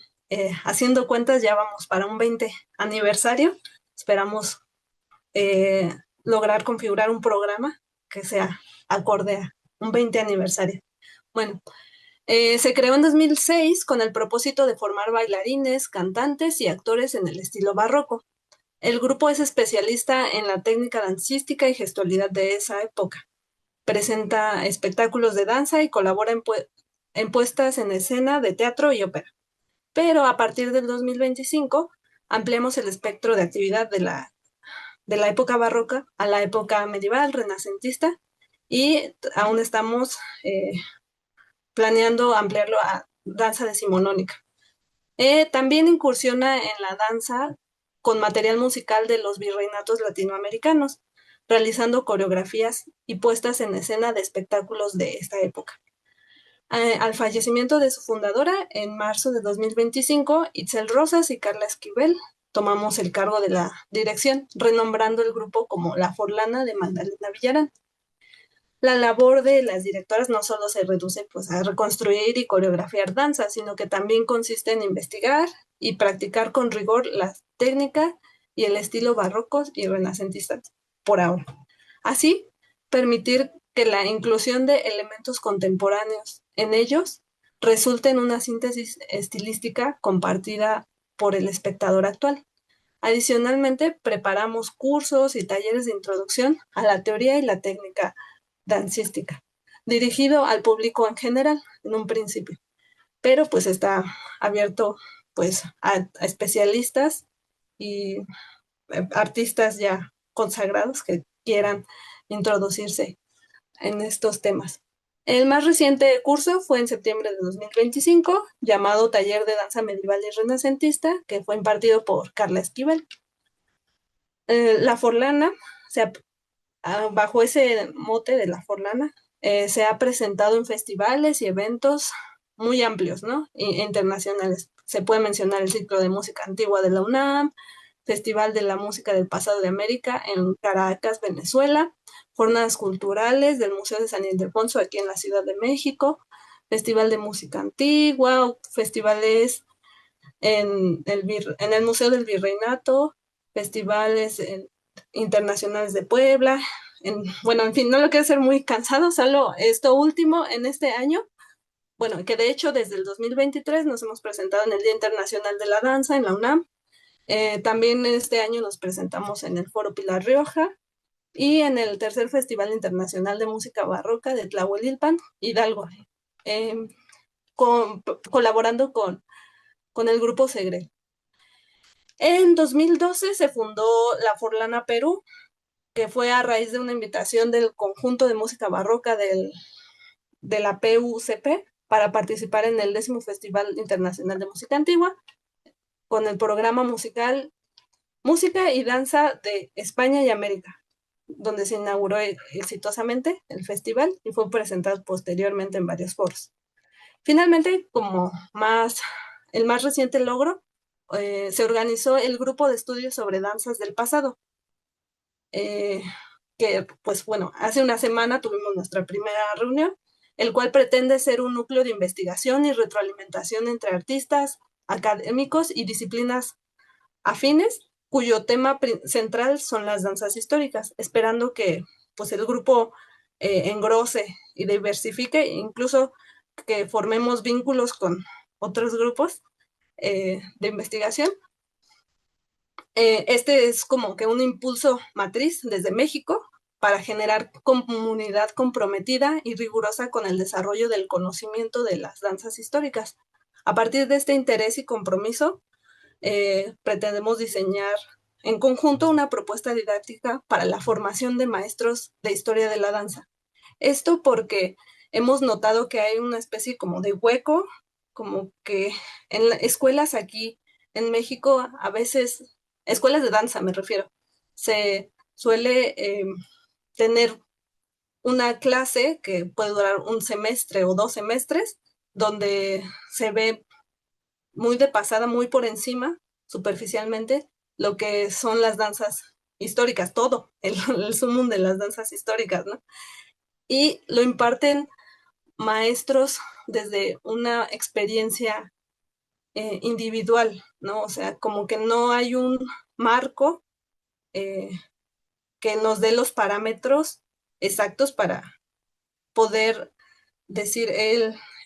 Haciendo cuentas, ya vamos para un 20 aniversario. Esperamos eh, lograr configurar un programa que sea acorde a un 20 aniversario. Bueno, se creó en 2006 con el propósito de formar bailarines, cantantes y actores en el estilo barroco. El grupo es especialista en la técnica dancística y gestualidad de esa época. Presenta espectáculos de danza y colabora en puestas en escena de teatro y ópera. Pero a partir del 2025 ampliamos el espectro de actividad de la época barroca a la época medieval, renacentista, y aún estamos planeando ampliarlo a danza decimonónica. También incursiona en la danza con material musical de los virreinatos latinoamericanos, realizando coreografías y puestas en escena de espectáculos de esta época. Al fallecimiento de su fundadora, en marzo de 2025, Itzel Rosas y Carla Esquivel tomamos el cargo de la dirección, renombrando el grupo como La Forlana de Magdalena Villarán. La labor de las directoras no solo se reduce pues, a reconstruir y coreografiar danza, sino que también consiste en investigar y practicar con rigor la técnica y el estilo barrocos y renacentistas por ahora. Así, permitir que la inclusión de elementos contemporáneos en ellos resulte en una síntesis estilística compartida por el espectador actual. Adicionalmente, preparamos cursos y talleres de introducción a la teoría y la técnica dancística, dirigido al público en general en un principio, pero pues está abierto pues a especialistas y artistas ya consagrados que quieran introducirse en estos temas. El más reciente curso fue en septiembre de 2025, llamado Taller de Danza Medieval y Renacentista, que fue impartido por Carla Esquivel. La Forlana, bajo ese mote de La Forlana, se ha presentado en festivales y eventos muy amplios, ¿no? Internacionales. Se puede mencionar el Ciclo de Música Antigua de la UNAM, Festival de la Música del Pasado de América en Caracas, Venezuela, jornadas culturales del Museo de San Ildefonso aquí en la Ciudad de México, Festival de Música Antigua, festivales en el Museo del Virreinato, festivales internacionales de Puebla. Bueno, en fin, no lo quiero hacer muy cansado, solo esto último en este año. Bueno, que de hecho desde el 2023 nos hemos presentado en el Día Internacional de la Danza en la UNAM. También este año nos presentamos en el Foro Pilar Rioja y en el tercer Festival Internacional de Música Barroca de Tlahuelilpan, Hidalgo, eh, colaborando con el Grupo Segre. En 2012 se fundó La Forlana Perú, que fue a raíz de una invitación del conjunto de música barroca de la PUCP para participar en el 10º Festival Internacional de Música Antigua con el programa musical Música y Danza de España y América, donde se inauguró exitosamente el festival y fue presentado posteriormente en varios foros. Finalmente, como el más reciente logro, se organizó el grupo de estudios sobre danzas del pasado, que pues bueno, hace una semana tuvimos nuestra primera reunión, el cual pretende ser un núcleo de investigación y retroalimentación entre artistas, académicos y disciplinas afines, cuyo tema central son las danzas históricas, esperando que pues el grupo engrose y diversifique, incluso que formemos vínculos con otros grupos de investigación. Este es como que un impulso matriz desde México para generar comunidad comprometida y rigurosa con el desarrollo del conocimiento de las danzas históricas. A partir de este interés y compromiso, pretendemos diseñar en conjunto una propuesta didáctica para la formación de maestros de historia de la danza. Esto porque hemos notado que hay una especie como de hueco, como que en escuelas aquí en México, a veces, escuelas de danza me refiero, se suele tener una clase que puede durar un semestre o 2 semestres, donde se ve muy de pasada, muy por encima, superficialmente, lo que son las danzas históricas, todo, el sumum de las danzas históricas, ¿no? Y lo imparten maestros desde una experiencia individual, ¿no? O sea, como que no hay un marco que nos dé los parámetros exactos para poder decir,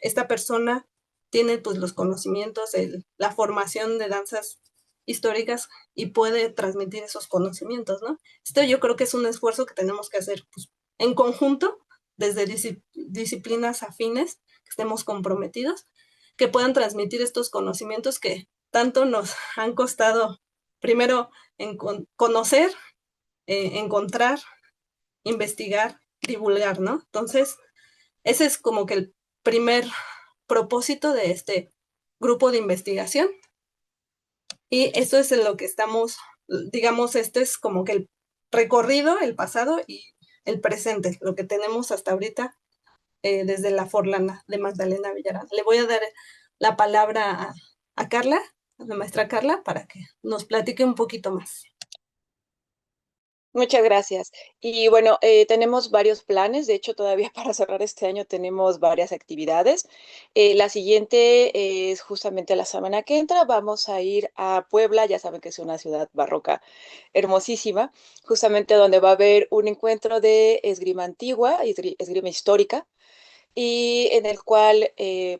esta persona tiene pues los conocimientos, la formación de danzas históricas y puede transmitir esos conocimientos, ¿no? Esto yo creo que es un esfuerzo que tenemos que hacer pues, en conjunto, desde disciplinas afines, que estemos comprometidos, que puedan transmitir estos conocimientos que tanto nos han costado, primero, en conocer, encontrar, investigar, divulgar, ¿no? Entonces, ese es como que el primer propósito de este grupo de investigación. Y esto es en lo que estamos, digamos, este es como que el recorrido, el pasado y el presente, lo que tenemos hasta ahorita desde la Forlana de Magdalena Villarán. Le voy a dar la palabra a Carla, a la maestra Carla, para que nos platique un poquito más. Muchas gracias. Y bueno, tenemos varios planes. De hecho, todavía para cerrar este año tenemos varias actividades. La siguiente es justamente la semana que entra. Vamos a ir a Puebla. Ya saben que es una ciudad barroca hermosísima, justamente donde va a haber un encuentro de esgrima antigua, esgrima histórica, y en el cual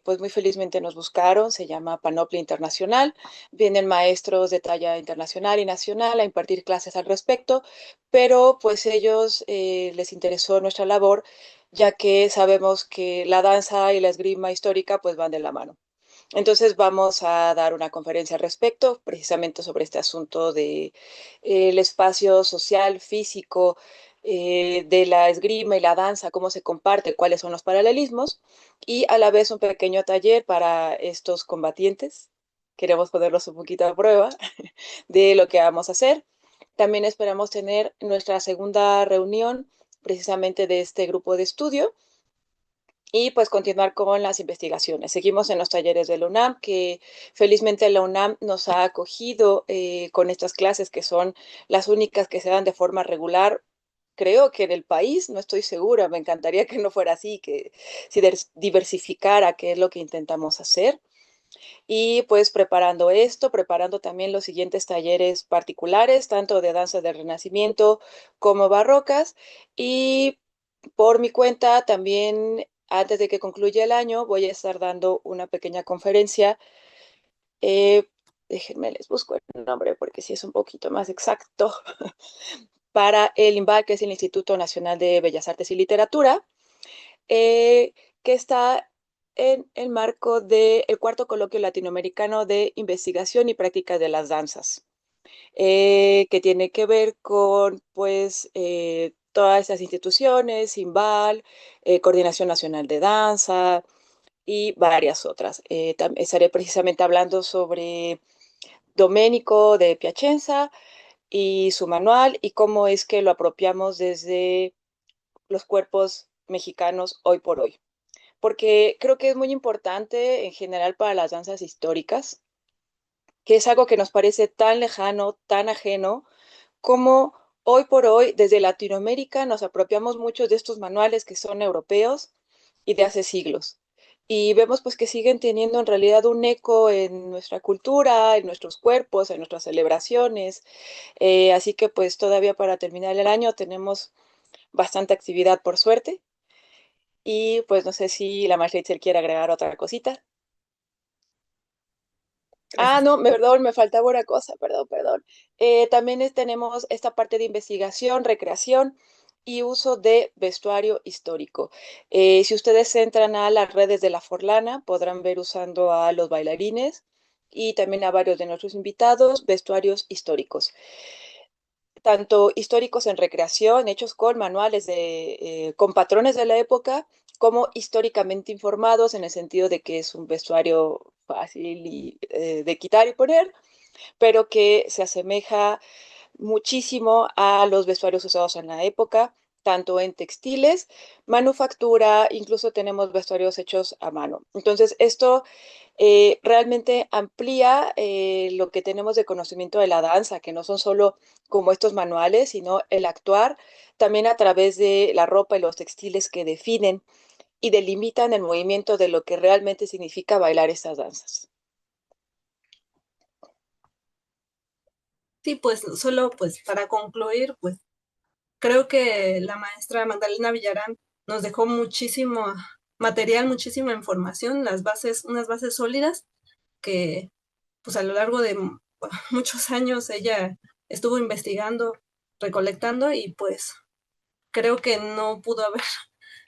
pues muy felizmente nos buscaron, se llama Panoplia Internacional, vienen maestros de talla internacional y nacional a impartir clases al respecto, pero pues ellos les interesó nuestra labor, ya que sabemos que la danza y la esgrima histórica pues van de la mano. Entonces vamos a dar una conferencia al respecto, precisamente sobre este asunto de el espacio social, físico, de la esgrima y la danza, cómo se comparte, cuáles son los paralelismos, y a la vez un pequeño taller para estos combatientes. Queremos ponerlos un poquito a prueba de lo que vamos a hacer. También esperamos tener nuestra segunda reunión precisamente de este grupo de estudio y pues continuar con las investigaciones. Seguimos en los talleres de la UNAM, que felizmente la UNAM nos ha acogido con estas clases que son las únicas que se dan de forma regular. Creo que en el país, no estoy segura, me encantaría que no fuera así, que si diversificara, que es lo que intentamos hacer. Y pues preparando esto, preparando también los siguientes talleres particulares, tanto de danza del Renacimiento como barrocas. Y por mi cuenta, también antes de que concluya el año, voy a estar dando una pequeña conferencia. Eh, Déjenme, les busco el nombre porque sí es un poquito más exacto. Para el INBAL, que es el Instituto Nacional de Bellas Artes y Literatura, que está en el marco del cuarto coloquio latinoamericano de investigación y práctica de las danzas. que tiene que ver con, pues, todas esas instituciones, Simbal, Coordinación Nacional de Danza y varias otras. Estaré precisamente hablando sobre Domenico de Piacenza y su manual y cómo es que lo apropiamos desde los cuerpos mexicanos hoy por hoy. Porque creo que es muy importante en general para las danzas históricas, que es algo que nos parece tan lejano, tan ajeno, como hoy por hoy desde Latinoamérica nos apropiamos muchos de estos manuales que son europeos y de hace siglos. Y vemos pues que siguen teniendo en realidad un eco en nuestra cultura, en nuestros cuerpos, en nuestras celebraciones. Así que pues todavía para terminar el año tenemos bastante actividad por suerte. Y pues no sé si la maestra Itzel quiere agregar otra cosita. Ah, Gracias. no, perdón, me faltaba una cosa, perdón. También tenemos esta parte de investigación, recreación y uso de vestuario histórico. Si ustedes entran a las redes de la Forlana, podrán ver usando a los bailarines y también a varios de nuestros invitados vestuarios históricos, tanto históricos en recreación, hechos con manuales con patrones de la época, como históricamente informados en el sentido de que es un vestuario fácil de quitar y poner, pero que se asemeja muchísimo a los vestuarios usados en la época, tanto en textiles, manufactura, incluso tenemos vestuarios hechos a mano. Entonces, esto realmente amplía lo que tenemos de conocimiento de la danza, que no son solo como estos manuales, sino el actuar también a través de la ropa y los textiles que definen y delimitan el movimiento de lo que realmente significa bailar estas danzas. Sí, pues solo pues para concluir, pues creo que la maestra Magdalena Villarán nos dejó muchísimo material, muchísima información, unas bases sólidas que pues a lo largo de muchos años ella estuvo investigando, recolectando y pues creo que no pudo haber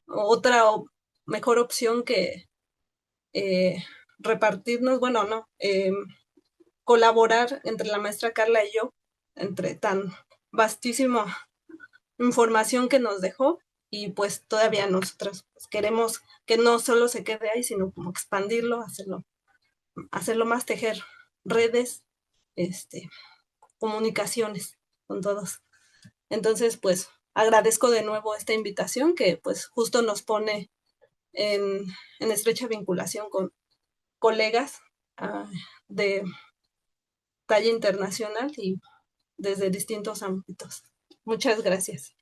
otra mejor opción que eh, repartirnos, bueno, no, colaborar entre la maestra Carla y yo, entre tan vastísima información que nos dejó y pues todavía nosotros pues, queremos que no solo se quede ahí, sino como expandirlo, hacerlo más, tejer redes, este, comunicaciones con todos. Entonces, pues agradezco de nuevo esta invitación que pues justo nos pone en estrecha vinculación con colegas de talla internacional y desde distintos ámbitos. Muchas gracias.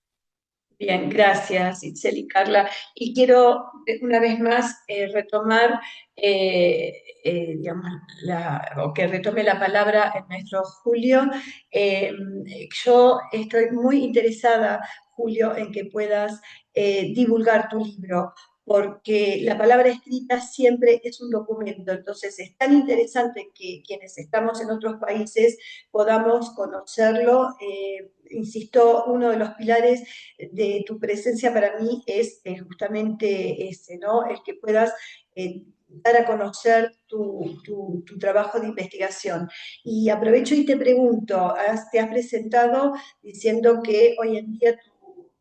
Bien, gracias, Itzel y Carla. Y quiero una vez más retomar, digamos, o que retome la palabra el maestro Julio. Eh, yo estoy muy interesada, Julio, en que puedas divulgar tu libro, porque la palabra escrita siempre es un documento. Entonces, es tan interesante que quienes estamos en otros países podamos conocerlo. Insisto, uno de los pilares de tu presencia para mí es justamente ese, ¿no? El que puedas dar a conocer tu trabajo de investigación. Y aprovecho y te pregunto, te has presentado diciendo que hoy en día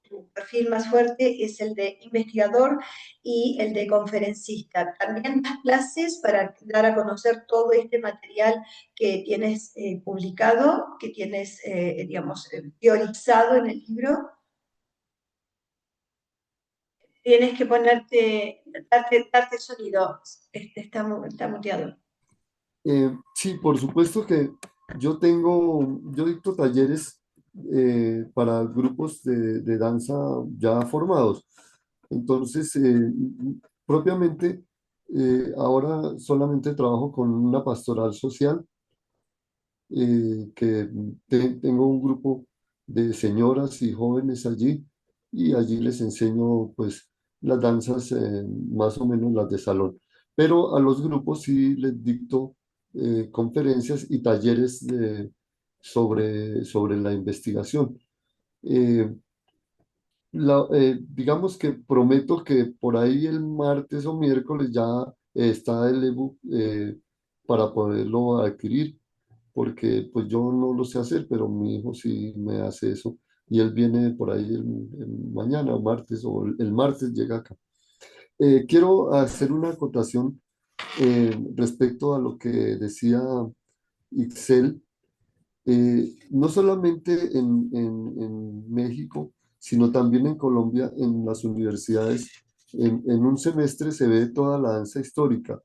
tu perfil más fuerte es el de investigador y el de conferencista. ¿También das clases para dar a conocer todo este material que tienes publicado, que tienes, digamos, teorizado en el libro? Tienes que darte sonido. Está muteado. Sí, por supuesto que yo dicto talleres para grupos de danza ya formados. Entonces, propiamente, ahora solamente trabajo con una pastoral social, que tengo un grupo de señoras y jóvenes allí, y allí les enseño pues las danzas, más o menos las de salón. Pero a los grupos sí les dicto conferencias y talleres sobre la investigación. Eh, digamos que prometo que por ahí el martes o miércoles ya está el ebook para poderlo adquirir. porque pues yo no lo sé hacer, pero mi hijo sí me hace eso. Y él viene por ahí mañana o martes, o el martes llega acá. Quiero hacer una acotación respecto a lo que decía Ixel, no solamente en México, sino también en Colombia, en las universidades. En un semestre se ve toda la danza histórica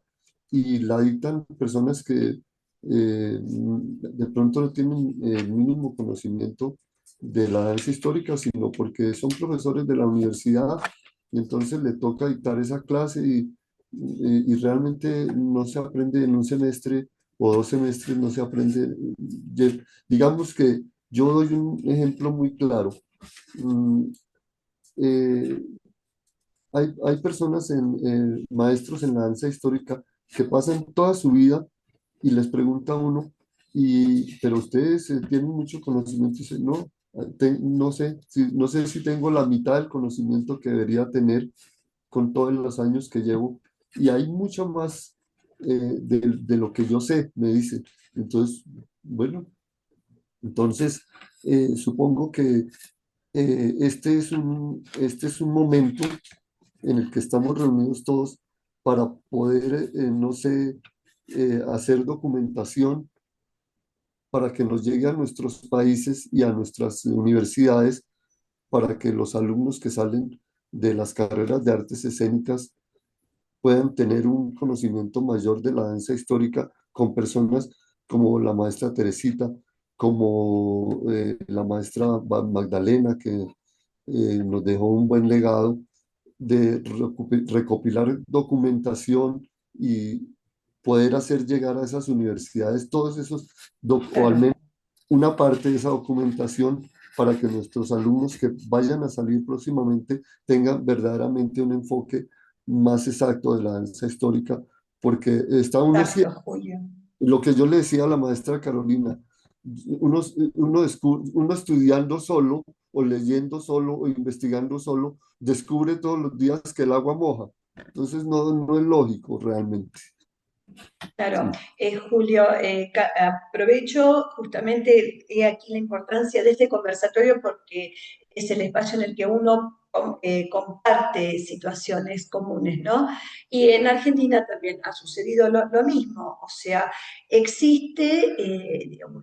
y la dictan personas que de pronto no tienen el mínimo conocimiento de la danza histórica, sino porque son profesores de la universidad y entonces le toca dictar esa clase y realmente no se aprende en un semestre o 2 semestres, no se aprende. Digamos que yo doy un ejemplo muy claro. Mm, eh, hay personas, maestros en la danza histórica, que pasan toda su vida y les pregunta a uno, pero ustedes tienen mucho conocimiento. Y dice, no, no sé si tengo la mitad del conocimiento que debería tener con todos los años que llevo. Y hay mucho más de lo que yo sé, me dice. Entonces, bueno, entonces supongo que este es un momento en el que estamos reunidos todos para poder, no sé, hacer documentación para que nos llegue a nuestros países y a nuestras universidades, para que los alumnos que salen de las carreras de artes escénicas puedan tener un conocimiento mayor de la danza histórica con personas como la maestra Teresita, como la maestra Magdalena, que nos dejó un buen legado de recopilar documentación y poder hacer llegar a esas universidades todos esos, o al Claro. menos una parte de esa documentación, para que nuestros alumnos que vayan a salir próximamente tengan verdaderamente un enfoque más exacto de la danza histórica, porque está uno Exacto, Julio. lo que yo le decía a la maestra Carolina, uno estudiando solo o leyendo solo o investigando solo, descubre todos los días que el agua moja. Entonces no es lógico realmente. Claro, Sí. Julio, aprovecho justamente he aquí la importancia de este conversatorio porque es el espacio en el que uno comparte situaciones comunes, ¿no? Y en Argentina también ha sucedido lo mismo, o sea, existe, digamos,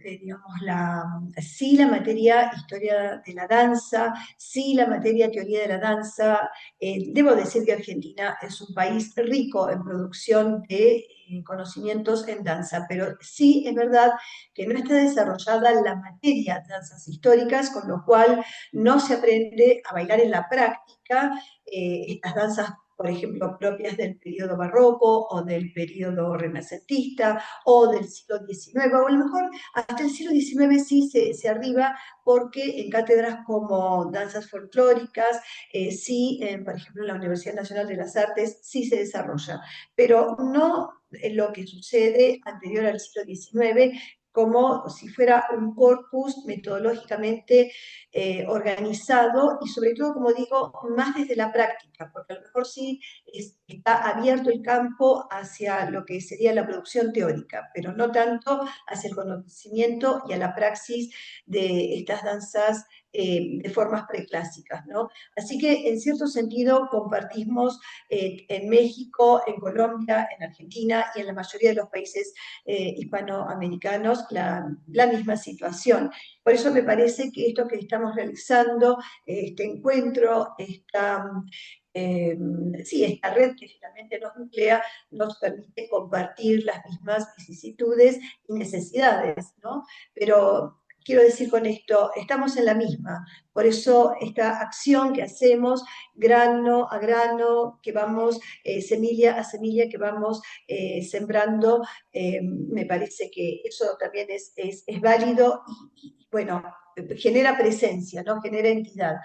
sí la materia historia de la danza, sí la materia teoría de la danza. Debo decir que Argentina es un país rico en producción de conocimientos en danza, pero sí es verdad que no está desarrollada la materia de danzas históricas, con lo cual no se aprende a bailar en la práctica estas danzas, por ejemplo, propias del periodo barroco o del periodo renacentista o del siglo XIX, o a lo mejor hasta el siglo XIX sí se arriba, porque en cátedras como danzas folclóricas, sí, por ejemplo, en la Universidad Nacional de las Artes sí se desarrolla, pero no lo que sucede anterior al siglo XIX, como si fuera un corpus metodológicamente organizado y sobre todo, como digo, más desde la práctica, porque a lo mejor sí está abierto el campo hacia lo que sería la producción teórica, pero no tanto hacia el conocimiento y a la praxis de estas danzas de formas preclásicas, ¿no? Así que en cierto sentido compartimos en México, en Colombia, en Argentina y en la mayoría de los países hispanoamericanos la misma situación. Por eso me parece que esto que estamos realizando, este encuentro, sí, esta red que finalmente nos nuclea, nos permite compartir las mismas vicisitudes y necesidades, ¿no? Pero quiero decir con esto, estamos en la misma. Por eso esta acción que hacemos, grano a grano, que vamos semilla a semilla, que vamos sembrando, me parece que eso también es válido y, bueno, genera presencia, ¿no? Genera entidad.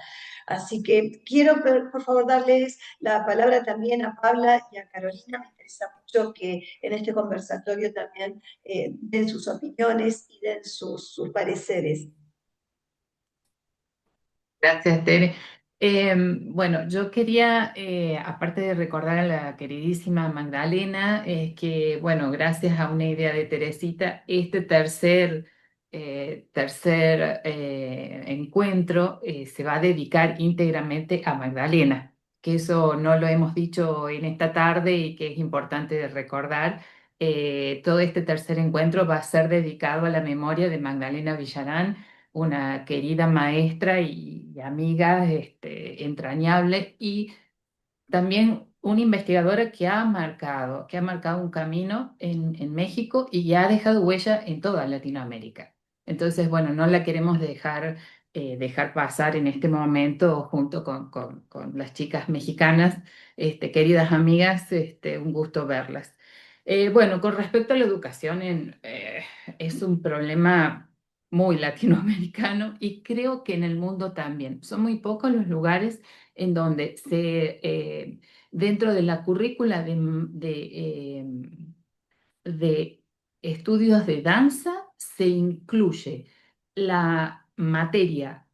Así que quiero, por favor, darles la palabra también a Paula y a Carolina. Me interesa mucho que en este conversatorio también den sus opiniones y den sus pareceres. Gracias, Tere. Bueno, yo quería, aparte de recordar a la queridísima Magdalena, que, bueno, gracias a una idea de Teresita, este tercer encuentro se va a dedicar íntegramente a Magdalena, que eso no lo hemos dicho en esta tarde y que es importante de recordar. Todo este tercer encuentro va a ser dedicado a la memoria de Magdalena Villarán, una querida maestra y amiga entrañable, y también una investigadora que ha marcado un camino en México y ya ha dejado huella en toda Latinoamérica. Entonces, bueno, no la queremos dejar pasar en este momento junto con las chicas mexicanas, queridas amigas, un gusto verlas. Bueno, con respecto a la educación, es un problema muy latinoamericano y creo que en el mundo también. Son muy pocos los lugares en donde dentro de la currícula de estudios de danza se incluye la materia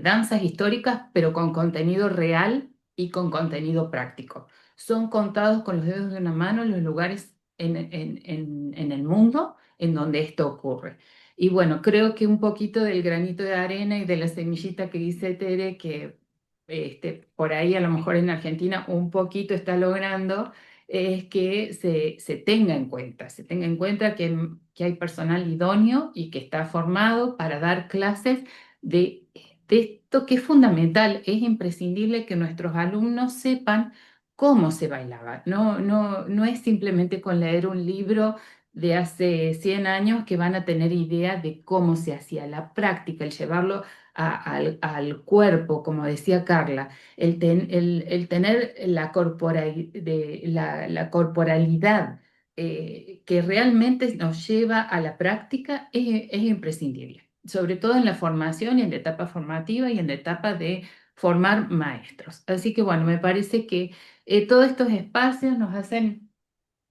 danzas históricas, pero con contenido real y con contenido práctico. Son contados con los dedos de una mano los lugares en el mundo en donde esto ocurre. Y bueno, creo que un poquito del granito de arena y de la semillita que dice Tere, que por ahí a lo mejor en Argentina un poquito está logrando, es que se tenga en cuenta que hay personal idóneo y que está formado para dar clases de esto que es fundamental, es imprescindible que nuestros alumnos sepan cómo se bailaba. No, no, no es simplemente con leer un libro de hace 100 años que van a tener idea de cómo se hacía la práctica, el llevarlo al cuerpo, como decía Carla, el tener la corporalidad que realmente nos lleva a la práctica es imprescindible, sobre todo en la formación y en la etapa formativa y en la etapa de formar maestros. Así que bueno, me parece que todos estos espacios nos hacen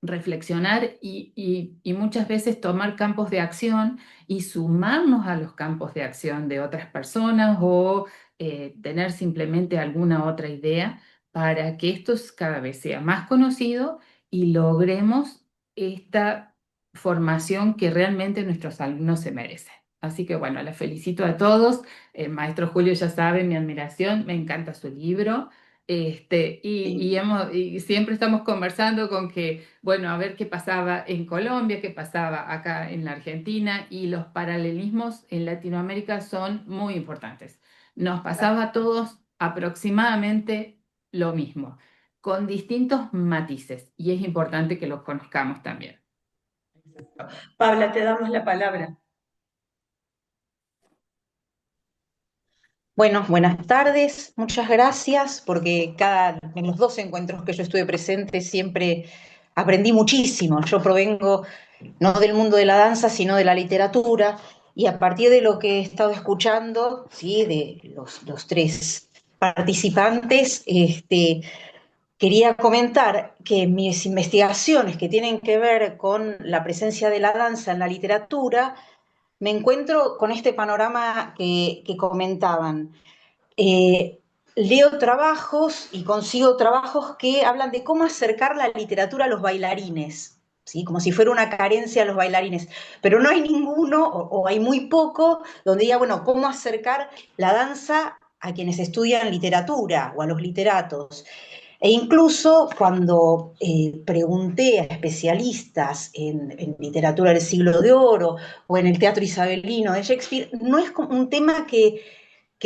reflexionar y muchas veces tomar campos de acción y sumarnos a los campos de acción de otras personas o tener simplemente alguna otra idea para que esto cada vez sea más conocido y logremos esta formación que realmente nuestros alumnos se merecen. Así que bueno, les felicito a todos. El maestro Julio ya sabe mi admiración, me encanta su libro. Y siempre estamos conversando con que, bueno, a ver qué pasaba en Colombia, qué pasaba acá en la Argentina, y los paralelismos en Latinoamérica son muy importantes. Nos pasaba a todos aproximadamente lo mismo, con distintos matices, y es importante que los conozcamos también. Paula, te damos la palabra. Bueno, buenas tardes, muchas gracias, porque en los dos encuentros que yo estuve presente siempre aprendí muchísimo. Yo provengo no del mundo de la danza, sino de la literatura, y a partir de lo que he estado escuchando, ¿sí? De los tres participantes, quería comentar que mis investigaciones que tienen que ver con la presencia de la danza en la literatura, me encuentro con este panorama que comentaban. Eh, Leo trabajos y consigo trabajos que hablan de cómo acercar la literatura a los bailarines, ¿sí? Como si fuera una carencia a los bailarines, pero no hay ninguno o hay muy poco donde diga, bueno, cómo acercar la danza a quienes estudian literatura o a los literatos. E incluso cuando pregunté a especialistas en literatura del siglo de oro o en el teatro isabelino de Shakespeare, no es como un tema que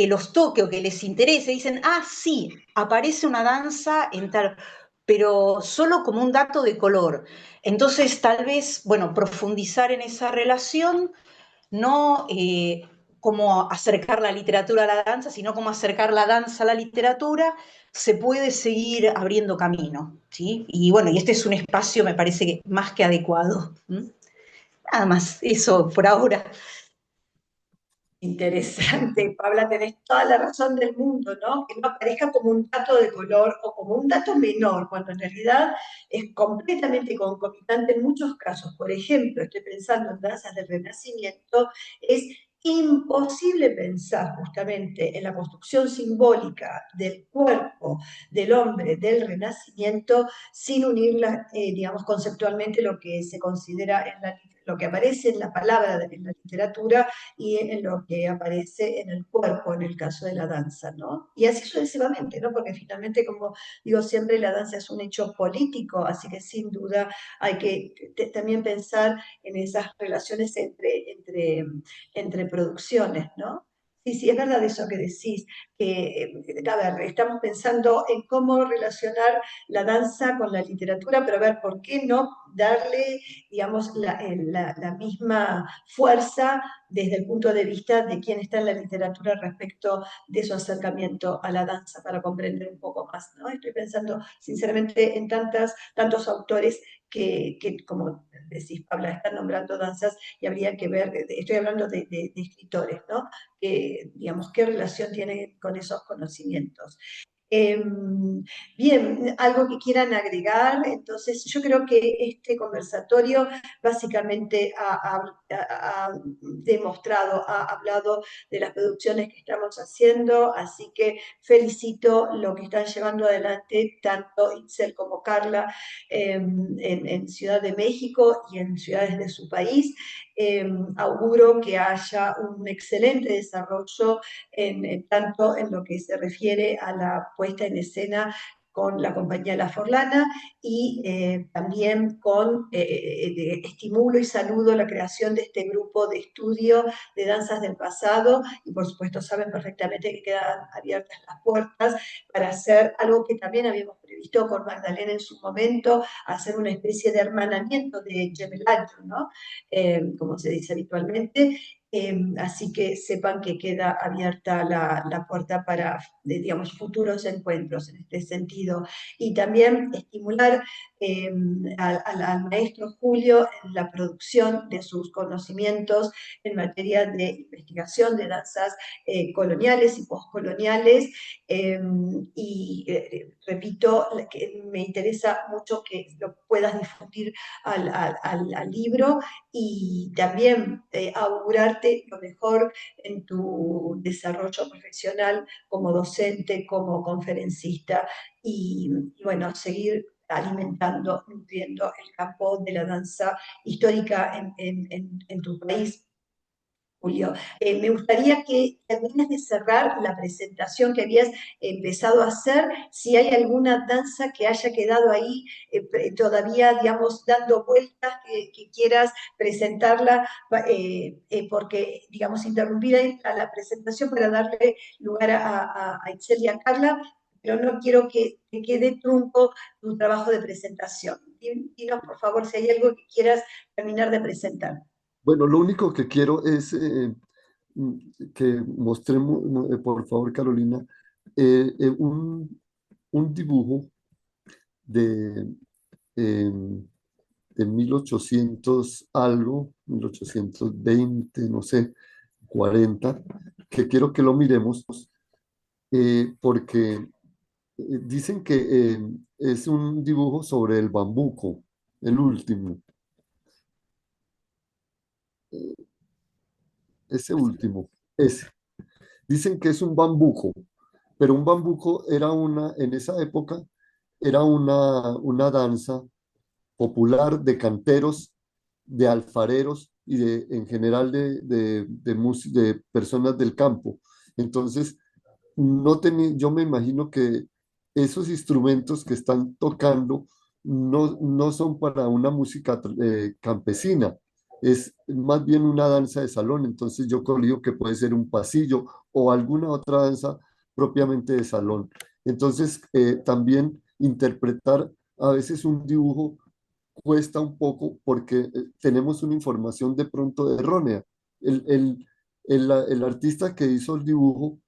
los toque o que les interese. Dicen, ah, sí, aparece una danza en tal, pero solo como un dato de color. Entonces, tal vez, bueno, profundizar en esa relación, no cómo acercar la literatura a la danza, sino cómo acercar la danza a la literatura, se puede seguir abriendo camino, ¿sí? Y bueno, y este es un espacio, me parece que más que adecuado. Nada más, eso por ahora. Interesante, Paula, tenés toda la razón del mundo, ¿no? Que no aparezca como un dato de color o como un dato menor, cuando en realidad es completamente concomitante en muchos casos. Por ejemplo, estoy pensando en danzas del Renacimiento, es imposible pensar justamente en la construcción simbólica del cuerpo del hombre del Renacimiento sin unirla, digamos, conceptualmente lo que se considera lo que aparece en la palabra en la literatura y en lo que aparece en el cuerpo, en el caso de la danza, ¿no? Y así sucesivamente, ¿no? Porque finalmente, como digo siempre, la danza es un hecho político, así que sin duda hay que también pensar en esas relaciones entre producciones, ¿no? Sí, sí, es verdad eso que decís, que, a ver, estamos pensando en cómo relacionar la danza con la literatura, pero a ver, ¿por qué no darle, digamos, la misma fuerza desde el punto de vista de quién está en la literatura respecto de su acercamiento a la danza para comprender un poco más, ¿no? Estoy pensando sinceramente en tantos autores que, como decís, Pabla, están nombrando danzas y habría que ver, estoy hablando de escritores, ¿no? Que, digamos, qué relación tienen con esos conocimientos. Eh, Bien, algo que quieran agregar. Entonces, yo creo que este conversatorio básicamente ha demostrado, ha hablado de las producciones que estamos haciendo, así que felicito lo que están llevando adelante tanto Itzel como Carla en Ciudad de México y en ciudades de su país. Auguro que haya un excelente desarrollo tanto en lo que se refiere a la puesta en escena con la compañía La Forlana y también con estimulo y saludo la creación de este grupo de estudio de danzas del pasado y por supuesto saben perfectamente que quedan abiertas las puertas para hacer algo que también habíamos previsto con Magdalena en su momento, hacer una especie de hermanamiento de gemelaggio, ¿no? Como se dice habitualmente, así que sepan que queda abierta la puerta para, digamos, futuros encuentros en este sentido. Y también estimular al maestro Julio en la producción de sus conocimientos en materia de investigación de danzas coloniales y postcoloniales. Repito, que me interesa mucho que lo puedas difundir al libro y también augurarte lo mejor en tu desarrollo profesional como docente, como conferencista y bueno, seguir alimentando, nutriendo el campo de la danza histórica en tu país. Julio, me gustaría que termines de cerrar la presentación que habías empezado a hacer, si hay alguna danza que haya quedado ahí todavía, digamos, dando vueltas, que quieras presentarla, porque, digamos, interrumpir ahí a la presentación para darle lugar a Itzel y a Carla, pero no quiero que te quede trunco tu trabajo de presentación. Dinos, por favor, si hay algo que quieras terminar de presentar. Bueno, lo único que quiero es que mostremos, por favor, Carolina, un dibujo de, eh, de 1800 algo, 1820, no sé, 40, que quiero que lo miremos, porque dicen que es un dibujo sobre el bambuco, el último, ese último, ese. Dicen que es un bambuco, pero un bambuco era en esa época, era una danza popular de canteros, de alfareros y en general de personas del campo. Entonces, yo me imagino que esos instrumentos que están tocando no son para una música campesina, es más bien una danza de salón. Entonces yo digo que puede ser un pasillo o alguna otra danza propiamente de salón. Entonces, también interpretar a veces un dibujo cuesta un poco porque tenemos una información de pronto errónea. El, el, el artista que hizo el dibujo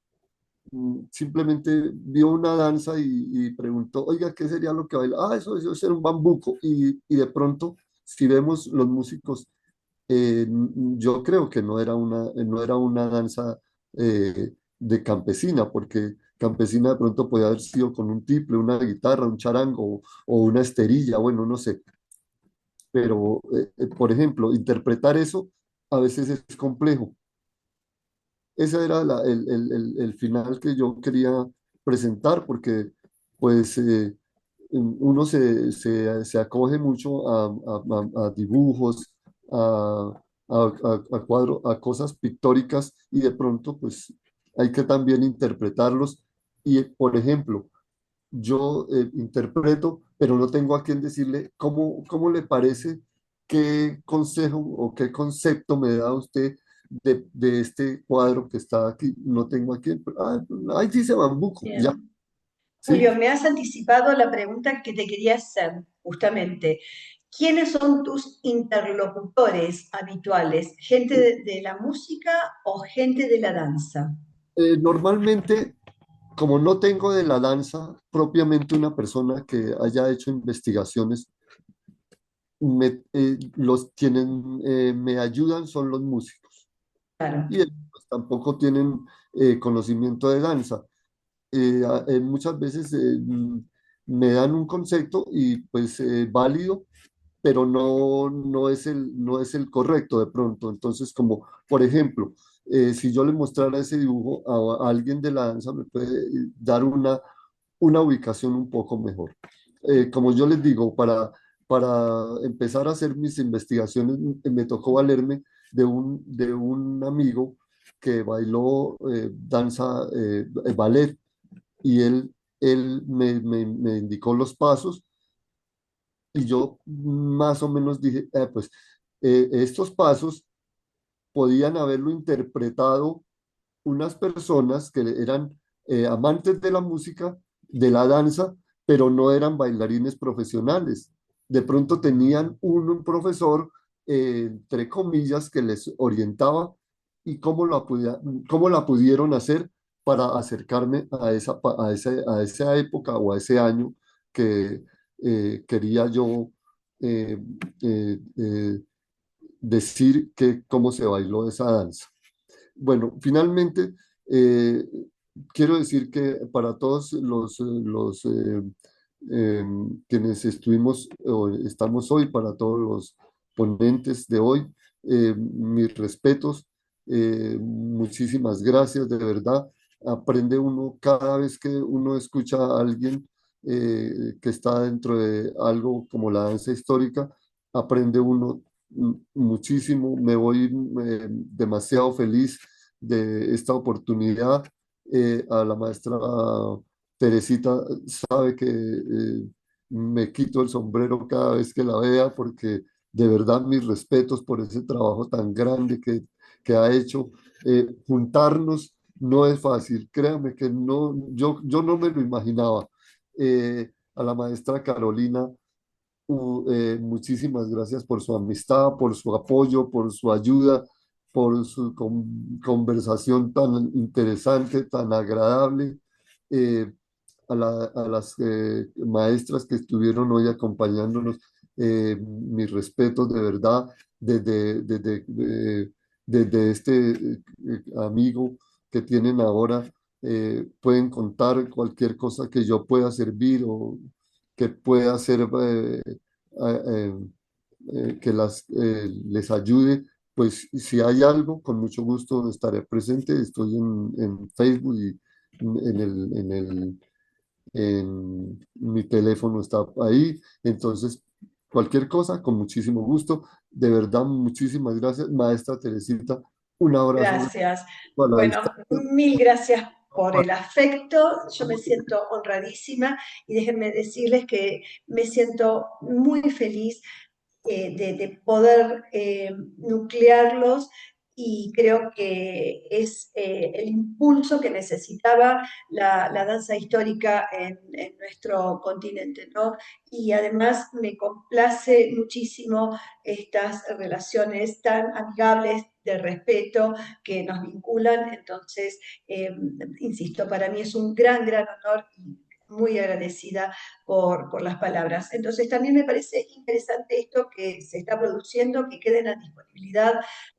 simplemente vio una danza y preguntó, oiga, ¿qué sería lo que baila? Ah, eso es un bambuco. Y de pronto, si vemos los músicos, yo creo que no era una danza de campesina, porque campesina de pronto puede haber sido con un tiple, una guitarra, un charango o una esterilla, bueno, no sé. Pero, por ejemplo, interpretar eso a veces es complejo. ese era el final que yo quería presentar, porque pues uno se acoge mucho a dibujos, a cuadros, a cosas pictóricas, y de pronto pues hay que también interpretarlos. Y por ejemplo, yo interpreto, pero no tengo a quién decirle cómo le parece, qué consejo o qué concepto me da usted de este cuadro que está aquí. No tengo a quién. Ahí dice Bambuco, ya, Bien. ¿sí? Julio, me has anticipado la pregunta que te quería hacer, justamente. ¿Quiénes son tus interlocutores habituales? ¿Gente de la música o gente de la danza? Normalmente, como no tengo de la danza propiamente una persona que haya hecho investigaciones, los quienes me ayudan son los músicos. Claro, Y ellos pues, tampoco tienen conocimiento de danza. Muchas veces me dan un concepto y pues válido, pero no es el correcto de pronto. Entonces, como por ejemplo, si yo le mostrara ese dibujo a alguien de la danza, me puede dar una ubicación un poco mejor. Como yo les digo, para empezar a hacer mis investigaciones, me tocó valerme de un amigo que bailó danza, ballet, y él me indicó los pasos, y yo más o menos dije, pues estos pasos podían haberlo interpretado unas personas que eran amantes de la música, de la danza, pero no eran bailarines profesionales. De pronto tenían un profesor, entre comillas, que les orientaba, y cómo la pudieron hacer para acercarme a esa época o a ese año que quería yo eh, decir que cómo se bailó esa danza. Bueno, finalmente, eh, quiero decir que para todos eh, quienes estuvimos o estamos hoy, para todos los ponentes de hoy, mis respetos, muchísimas gracias, de verdad. Aprende uno cada vez que uno escucha a alguien que está dentro de algo como la danza histórica, aprende uno muchísimo. Me voy demasiado feliz de esta oportunidad. A la maestra Teresita sabe que me quito el sombrero cada vez que la vea, porque de verdad mis respetos por ese trabajo tan grande que ha hecho. Juntarnos no es fácil, créame que no, yo no me lo imaginaba. A la maestra Carolina, muchísimas gracias por su amistad, por su apoyo, por su ayuda, por su conversación tan interesante, tan agradable. Eh, a las maestras que estuvieron hoy acompañándonos, mis respetos de verdad, desde este amigo que tienen ahora. Pueden contar cualquier cosa que yo pueda servir o que pueda hacer, eh, que les ayude. Pues si hay algo, con mucho gusto estaré presente. Estoy en Facebook, y en mi teléfono está ahí. Entonces, cualquier cosa, con muchísimo gusto. De verdad, muchísimas gracias, maestra Teresita. Un abrazo grande gracias. a la Bueno, distancia. mil gracias por el afecto. Yo me siento honradísima y déjenme decirles que me siento muy feliz de poder nuclearlos, y creo que es el impulso que necesitaba la danza histórica en nuestro continente, ¿no? Y además me complace muchísimo estas relaciones tan amigables de respeto que nos vinculan. Entonces, insisto, para mí es un gran honor y muy agradecida por las palabras. Entonces, también me parece interesante esto que se está produciendo, que queden a disponibilidad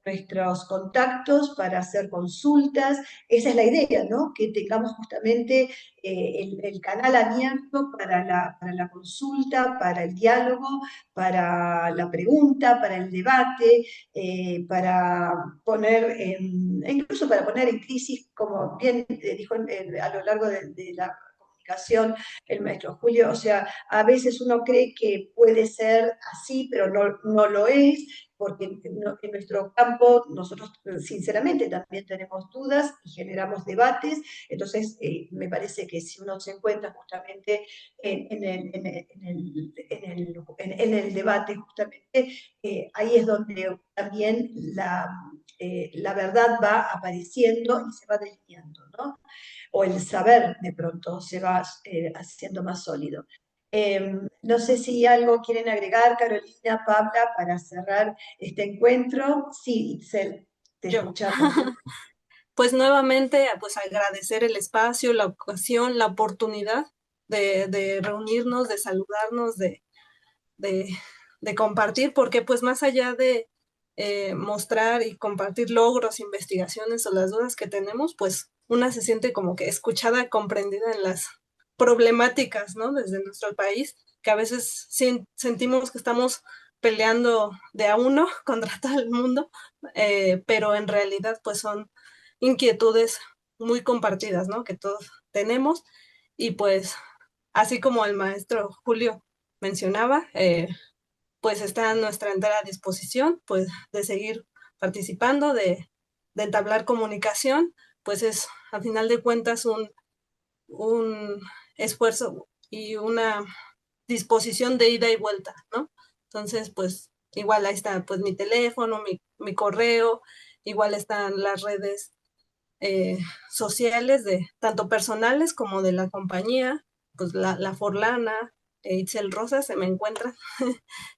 nuestros contactos para hacer consultas. Esa es la idea, ¿no? Que tengamos justamente el canal abierto para la consulta, para el diálogo, para la pregunta, para el debate, para poner e incluso para poner en crisis, como bien dijo a lo largo de la comunicación el maestro Julio, o sea, a veces uno cree que puede ser así, pero no lo es, porque en nuestro campo nosotros sinceramente también tenemos dudas y generamos debates, entonces me parece que si uno se encuentra justamente en el debate, justamente ahí es donde también la verdad va apareciendo y se va delineando, ¿no? O el saber de pronto se va haciendo más sólido. No sé si algo quieren agregar, Carolina, Pabla, para cerrar este encuentro. Sí, Itzel, te Yo. escuchamos. Pues nuevamente, pues agradecer el espacio, la ocasión, la oportunidad de reunirnos, de saludarnos, de, de compartir, porque pues más allá de mostrar y compartir logros, investigaciones o las dudas que tenemos, pues una se siente como que escuchada, comprendida en las problemáticas, ¿no? Desde nuestro país, que a veces sentimos que estamos peleando de a uno contra todo el mundo, pero en realidad pues son inquietudes muy compartidas, ¿no? Que todos tenemos y pues así como el maestro Julio mencionaba, pues está nuestra entera disposición, pues de seguir participando, de entablar comunicación, pues es a final de cuentas un esfuerzo y una disposición de ida y vuelta, ¿no? Entonces, pues igual ahí está pues mi teléfono, mi correo, igual están las redes sociales de tanto personales como de la compañía, pues la Forlana, Itzel Rosa se me encuentra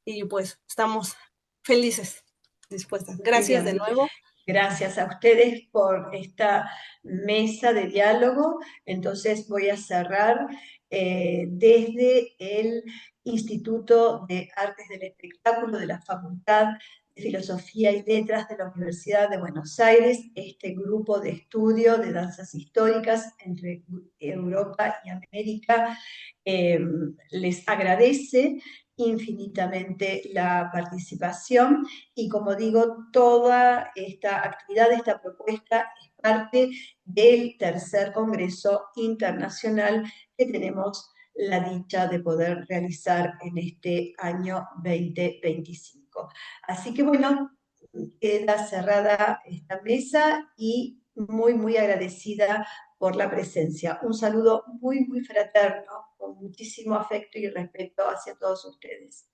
y pues estamos felices, dispuestas. Gracias de Bien. nuevo. Gracias a ustedes por esta mesa de diálogo. Entonces voy a cerrar desde el Instituto de Artes del Espectáculo de la Facultad de Filosofía y Letras de la Universidad de Buenos Aires, este grupo de estudio de danzas históricas entre Europa y América. Les agradece infinitamente la participación y como digo, toda esta actividad, esta propuesta es parte del tercer Congreso Internacional que tenemos la dicha de poder realizar en este año 2025. Así que bueno, queda cerrada esta mesa y muy agradecida por la presencia. Un saludo muy fraterno, con muchísimo afecto y respeto hacia todos ustedes.